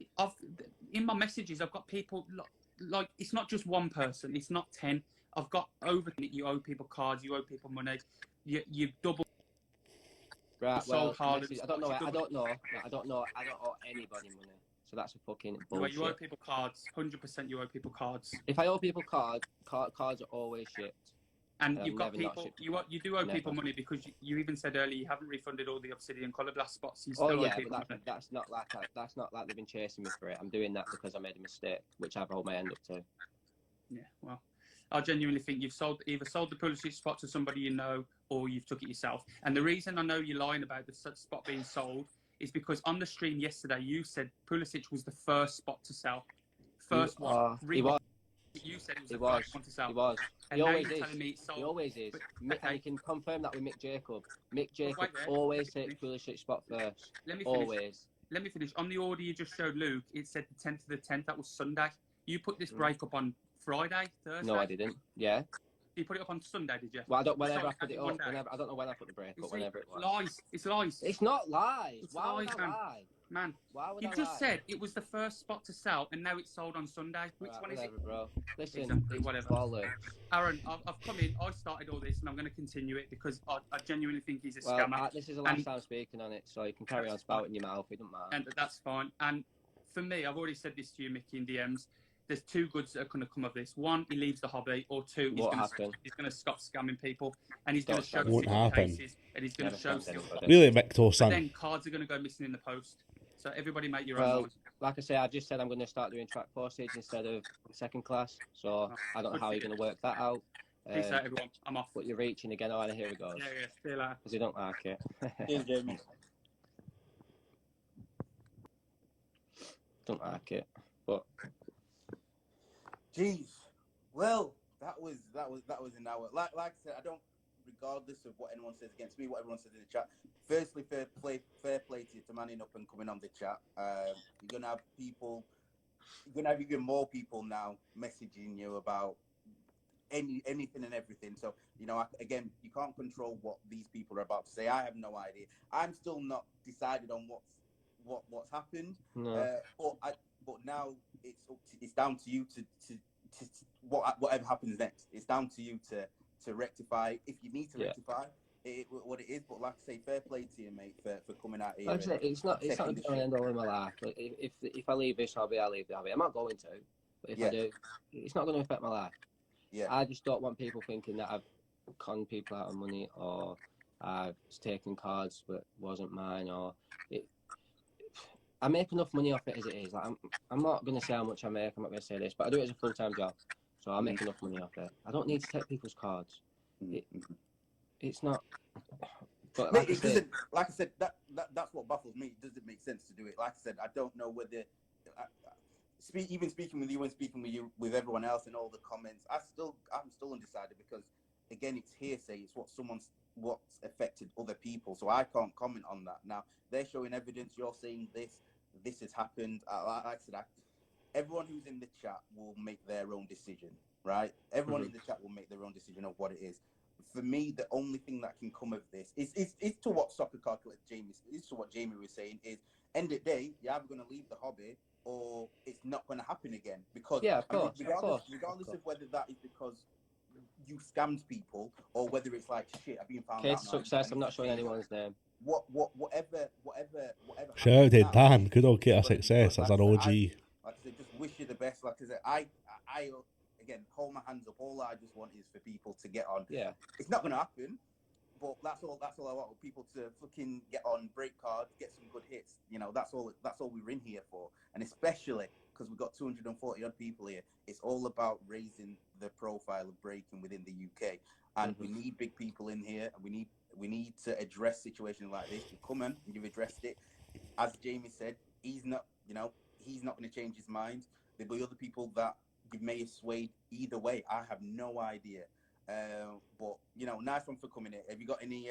in my messages, I've got people like it's not just one person. It's not 10. I've got over. You owe people cards. You owe people money. You double. Right. Well, I don't know. I don't owe anybody money. So that's a fucking bullshit. You owe people cards. 100% you owe people cards. If I owe people cards are always shipped. And you've got people. You do owe people money because you even said earlier you haven't refunded all the Obsidian Colour Blast spots. You still owe people money. That's not like they've been chasing me for it. I'm doing that because I made a mistake, which I've hold my end up to. Yeah. Well, I genuinely think you've either sold the Pulisic spot to somebody you know, or you've took it yourself. And the reason I know you're lying about the spot being sold is because on the stream yesterday you said Pulisic was the first spot to sell. First one. He was. You said it was the first one to sell. He was. And he now always you're is. telling me it's sold. He always is. Okay. You can confirm that with Mick Jacob. Mick Jacob always takes Pulisic spot first. Let me finish. Always. Let me finish. On the order you just showed Luke, it said the 10th to the 10th. That was Sunday. You put this break up on Friday, Thursday? No, I didn't. Yeah. You put it up on Sunday, did you? Well, whenever I put it up. I don't know when I put the break up, whenever it was. Lies. It's lies. It's not lies. Why would I lie? Man, why would you I just lie? said it was the first spot to sell, and now it's sold on Sunday. Which one is it? Bro. Listen, exactly, it's whatever. bollocks. Aaron, I've come in. I started all this, and I'm going to continue it because I genuinely think he's a scammer. This is the last time speaking on it, so you can carry on spouting your mouth. It doesn't matter. And that's fine. And for me, I've already said this to you, Mickey, in DMs. There's two goods that are going to come of this. One, he leaves the hobby, or two, he's going to stop scamming people, and he's going to show Won't civil happen. cases, and he's going to show civil. Really, Victor, But son. then cards are going to go missing in the post. So everybody make your own Well, mind. like I say, I've just said I'm going to start doing track postage instead of second class. So I don't know how you're going to work that out. Peace out, everyone. I'm off. But you're reaching again. Oh, here it goes. Yeah, see you later. Because you don't like it. Cheers, Jamie. Don't like it. But Jeez. Well, that was an hour. Like I said, I don't, regardless of what anyone says against me, what everyone says in the chat. Firstly, fair play to you, to manning up and coming on the chat. You're gonna have people. You're gonna have even more people now messaging you about anything and everything. So again, you can't control what these people are about to say. I have no idea. I'm still not decided on what's happened. no. But now it's down to you to whatever happens next. It's down to you to rectify if you need to rectify what it is. But like I say, fair play to you, mate, for coming out here. Like I say, it's not the end all in my life. Like, if I leave this hobby, I leave the hobby. I'm not going to, but if I do, it's not going to affect my life. Yeah. I just don't want people thinking that I've conned people out of money, or I've taken cards that wasn't mine, or I make enough money off it as it is. Like I'm not going to say how much I make. I'm not going to say this, but I do it as a full-time job, so I make enough money off it. I don't need to take people's cards. It's not. But like I said, that's what baffles me. It doesn't make sense to do it. Like I said, I don't know whether. Even speaking with you and speaking with everyone else in all the comments, I'm still undecided, because again, it's hearsay. It's what's affected other people, so I can't comment on that. Now they're showing evidence. You're saying this has happened. Like I said, everyone who's in the chat will make their own decision, right? Everyone in the chat will make their own decision of what it is. For me, the only thing that can come of this is to what Soccer Calculator is to what Jamie was saying, is end of the day, you're either going to leave the hobby or it's not going to happen again. Because regardless of whether that is because you scammed people or whether it's like, shit, I've been found out. Case success. I'm not showing anyone's name. Whatever. Shout out to Dan. Good old Case of Success. That's an OG. Like I said, just wish you the best. Like I said, I again hold my hands up. All I just want is for people to get on. Yeah. It's not going to happen. But that's all I want, people to fucking get on, break cards, get some good hits. That's all we're in here for. And especially because we've got 240 odd people here, it's all about raising the profile of breaking within the UK. And we need big people in here, and we need to address situations like this. You've come in, you've addressed it. As Jamie said, he's not going to change his mind. There'll be other people that you may have swayed either way. I have no idea. But nice one for coming in. Have you got any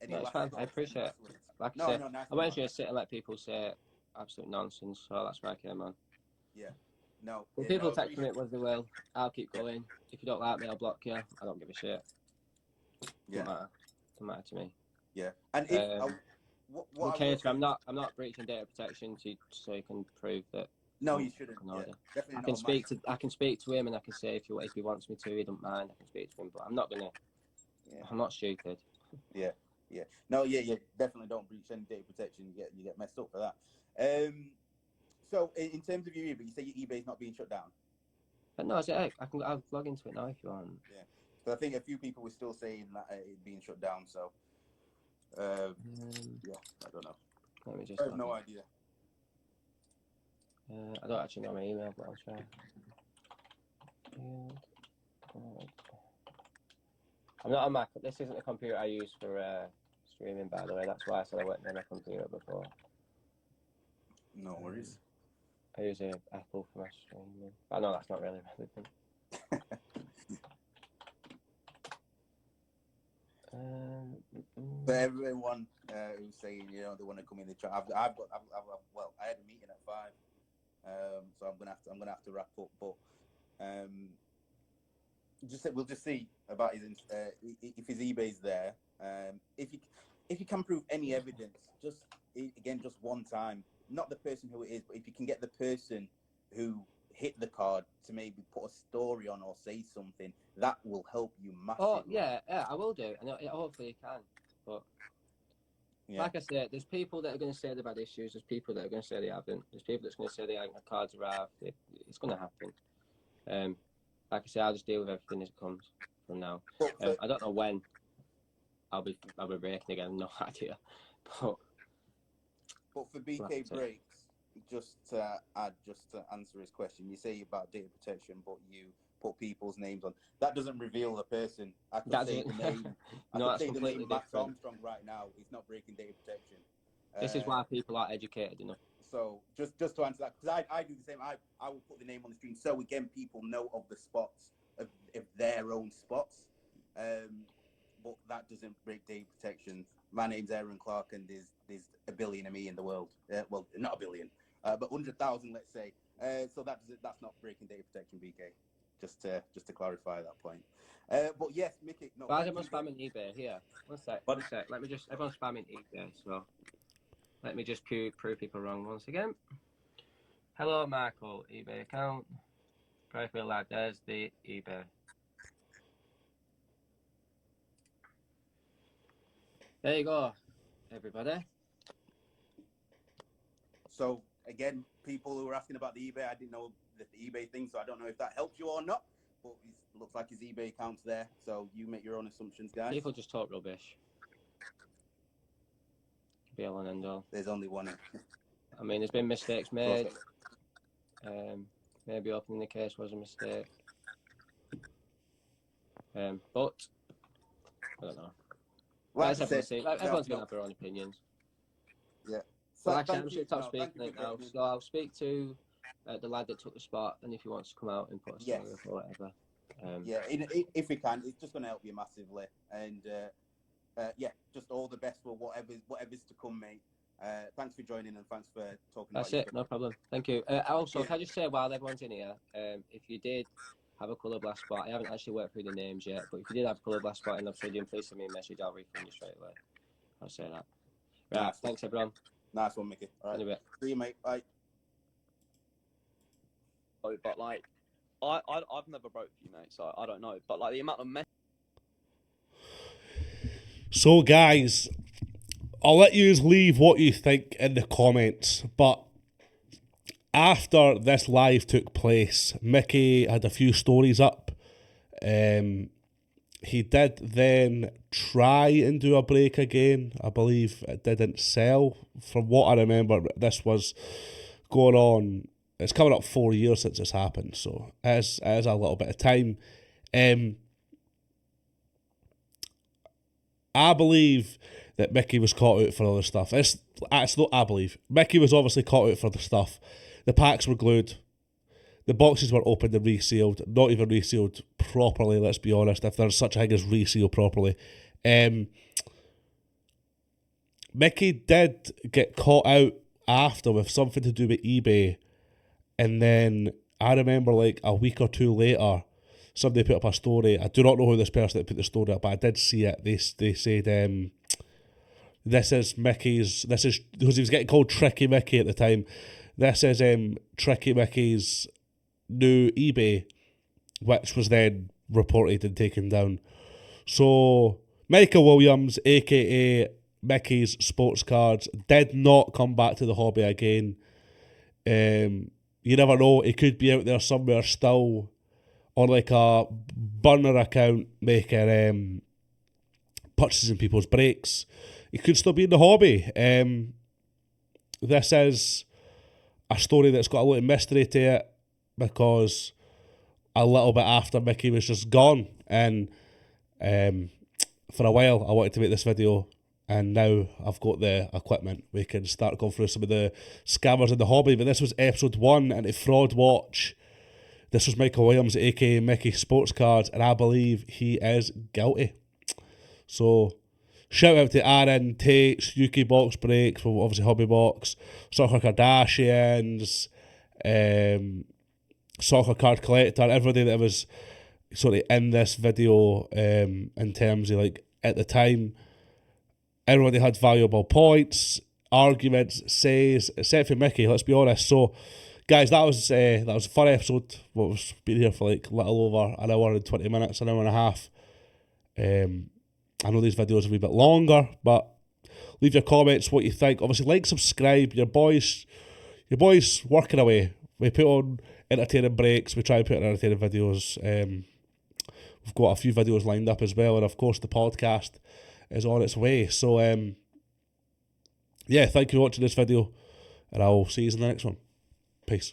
No, it's fine. I appreciate it. Like I said, nice I won't just sit and let people say absolute nonsense, so that's why I came on. Yeah. No. If people text me what they will, I'll keep going. If you don't like me, I'll block you. I don't give a shit. Yeah. Doesn't matter to me. Yeah. And if okay, so I'm not breaching data protection so you can prove that. No, you shouldn't. Yeah, definitely I can speak to him, and I can say if he wants me to, he don't mind. I can speak to him, but I'm not gonna. Yeah. I'm not stupid. Yeah. No, yeah. Definitely don't breach any data protection. You get messed up for that. So in terms of your eBay, you say your eBay is not being shut down. But no, I'll log into it now if you want. Yeah. So I think a few people were still saying that it's being shut down. So yeah, I don't know. Let me just. I have no idea. I don't actually know my email, but I'll try. I'm not on my. This isn't the computer I use for streaming, by the way. That's why I said I wasn't on my computer before. No worries. I use an Apple for my streaming. I know that's not really relevant. For everyone who's saying they want to come in the chat, I had a meeting at 5. So I'm gonna have to wrap up, but we'll just see about his if his eBay's there. If you can prove any evidence, just one time, not the person who it is, but if you can get the person who hit the card to maybe put a story on or say something, that will help you massively. Oh yeah, I will do, and hopefully you can. But Yeah. Like I said, there's people that are going to say they've had issues. There's people that are going to say they haven't. There's people that's going to say they ain't got cards arrived. It's going to happen. Like I say, I'll just deal with everything as it comes from now. I don't know when I'll be breaking again. No idea. But for BK Breaks, just to answer his question, you say about data protection, but you put people's names on. That doesn't reveal the person. I could say the name. No, I that's could say the completely name Max different. Armstrong right now. He's not breaking data protection. This is why people aren't educated enough. So just to answer that, because I do the same. I will put the name on the screen so again people know of the spots of their own spots. But that doesn't break data protection. My name's Aaron Clark, and there's a billion of me in the world. Well, not a billion, but 100,000, let's say. So that's not breaking data protection, BK. Just to clarify that point. But yes, Mickey. No. Why is everyone spamming eBay here? One sec. Let me just. Everyone's spamming eBay, so let me just prove people wrong once again. Hello, Michael. eBay account. Profile lad. There's the eBay. There you go, everybody. So again, people who were asking about the eBay, I didn't know the eBay thing, so I don't know if that helps you or not. But it looks like his eBay account's there, so you make your own assumptions, guys. People just talk rubbish. Be all and end all. There's only one. I mean, there's been mistakes made. Maybe opening the case was a mistake. But I don't know. Like everyone's going to have their own opinions. Yeah. So actually, I'm just going to stop speaking now. So I'll speak to the lad that took the spot, and if he wants to come out and put a story up or whatever. If he can, it's just going to help you massively. And just all the best for whatever's to come, mate. Thanks for joining and thanks for talking. That's it, no problem. Thank you. Also, can I just say while everyone's in here, if you did have a colour blast spot, I haven't actually worked through the names yet, but if you did have a colour blast spot in Obsidian, please send me a message. I'll refund you straight away. I'll say that. Right, nice. Thanks everyone. Nice one, Mickey. All right. In a bit. See you, mate. Bye. But like, I've never broke you, mate, so I don't know. But like the amount of So guys, I'll let you leave what you think in the comments, but after this live took place, Mickey had a few stories up. He did then try and do a break again. I believe it didn't sell. From what I remember, this was going on. It's coming up 4 years since this happened, so it is a little bit of time. I believe that Mickey was caught out for other stuff. It's not I believe. Mickey was obviously caught out for the stuff. The packs were glued. The boxes were opened and resealed. Not even resealed properly, let's be honest, if there's such a thing as reseal properly. Mickey did get caught out after with something to do with eBay. And then I remember like a week or two later, somebody put up a story. I do not know who this person that put the story up, but I did see it. They said, this is Mickey's, because he was getting called Tricky Mickey at the time. This is Tricky Mickey's new eBay, which was then reported and taken down. So Michael Williams, aka Mickey's Sports Cards, did not come back to the hobby again. You never know, he could be out there somewhere still on like a burner account making purchasing people's breaks. He could still be in the hobby. This is a story that's got a lot of mystery to it because a little bit after Mickey was just gone, and for a while I wanted to make this video, and now I've got the equipment. We can start going through some of the scammers in the hobby. But this was episode 1 into Fraud Watch. This was Michael Williams, aka Mickey Sports Cards, and I believe he is guilty. So shout out to Aaron, Takes, Yuki Box Breaks, from obviously Hobby Box, Soccer Kardashians, Soccer Card Collector, everybody that was sort of in this video in terms of like at the time. Everybody had valuable points, arguments, says, except for Mickey, let's be honest. So guys, that was a fun episode. We've been here for like little over an hour and 20 minutes, an hour and a half. I know these videos are a wee bit longer, but Leave your comments, what you think. Obviously, like, subscribe. Your boys working away. We put on entertaining breaks. We try and put on entertaining videos. We've got a few videos lined up as well, and of course the podcast is on its way. So yeah, thank you for watching this video, and I'll see you in the next one. Peace.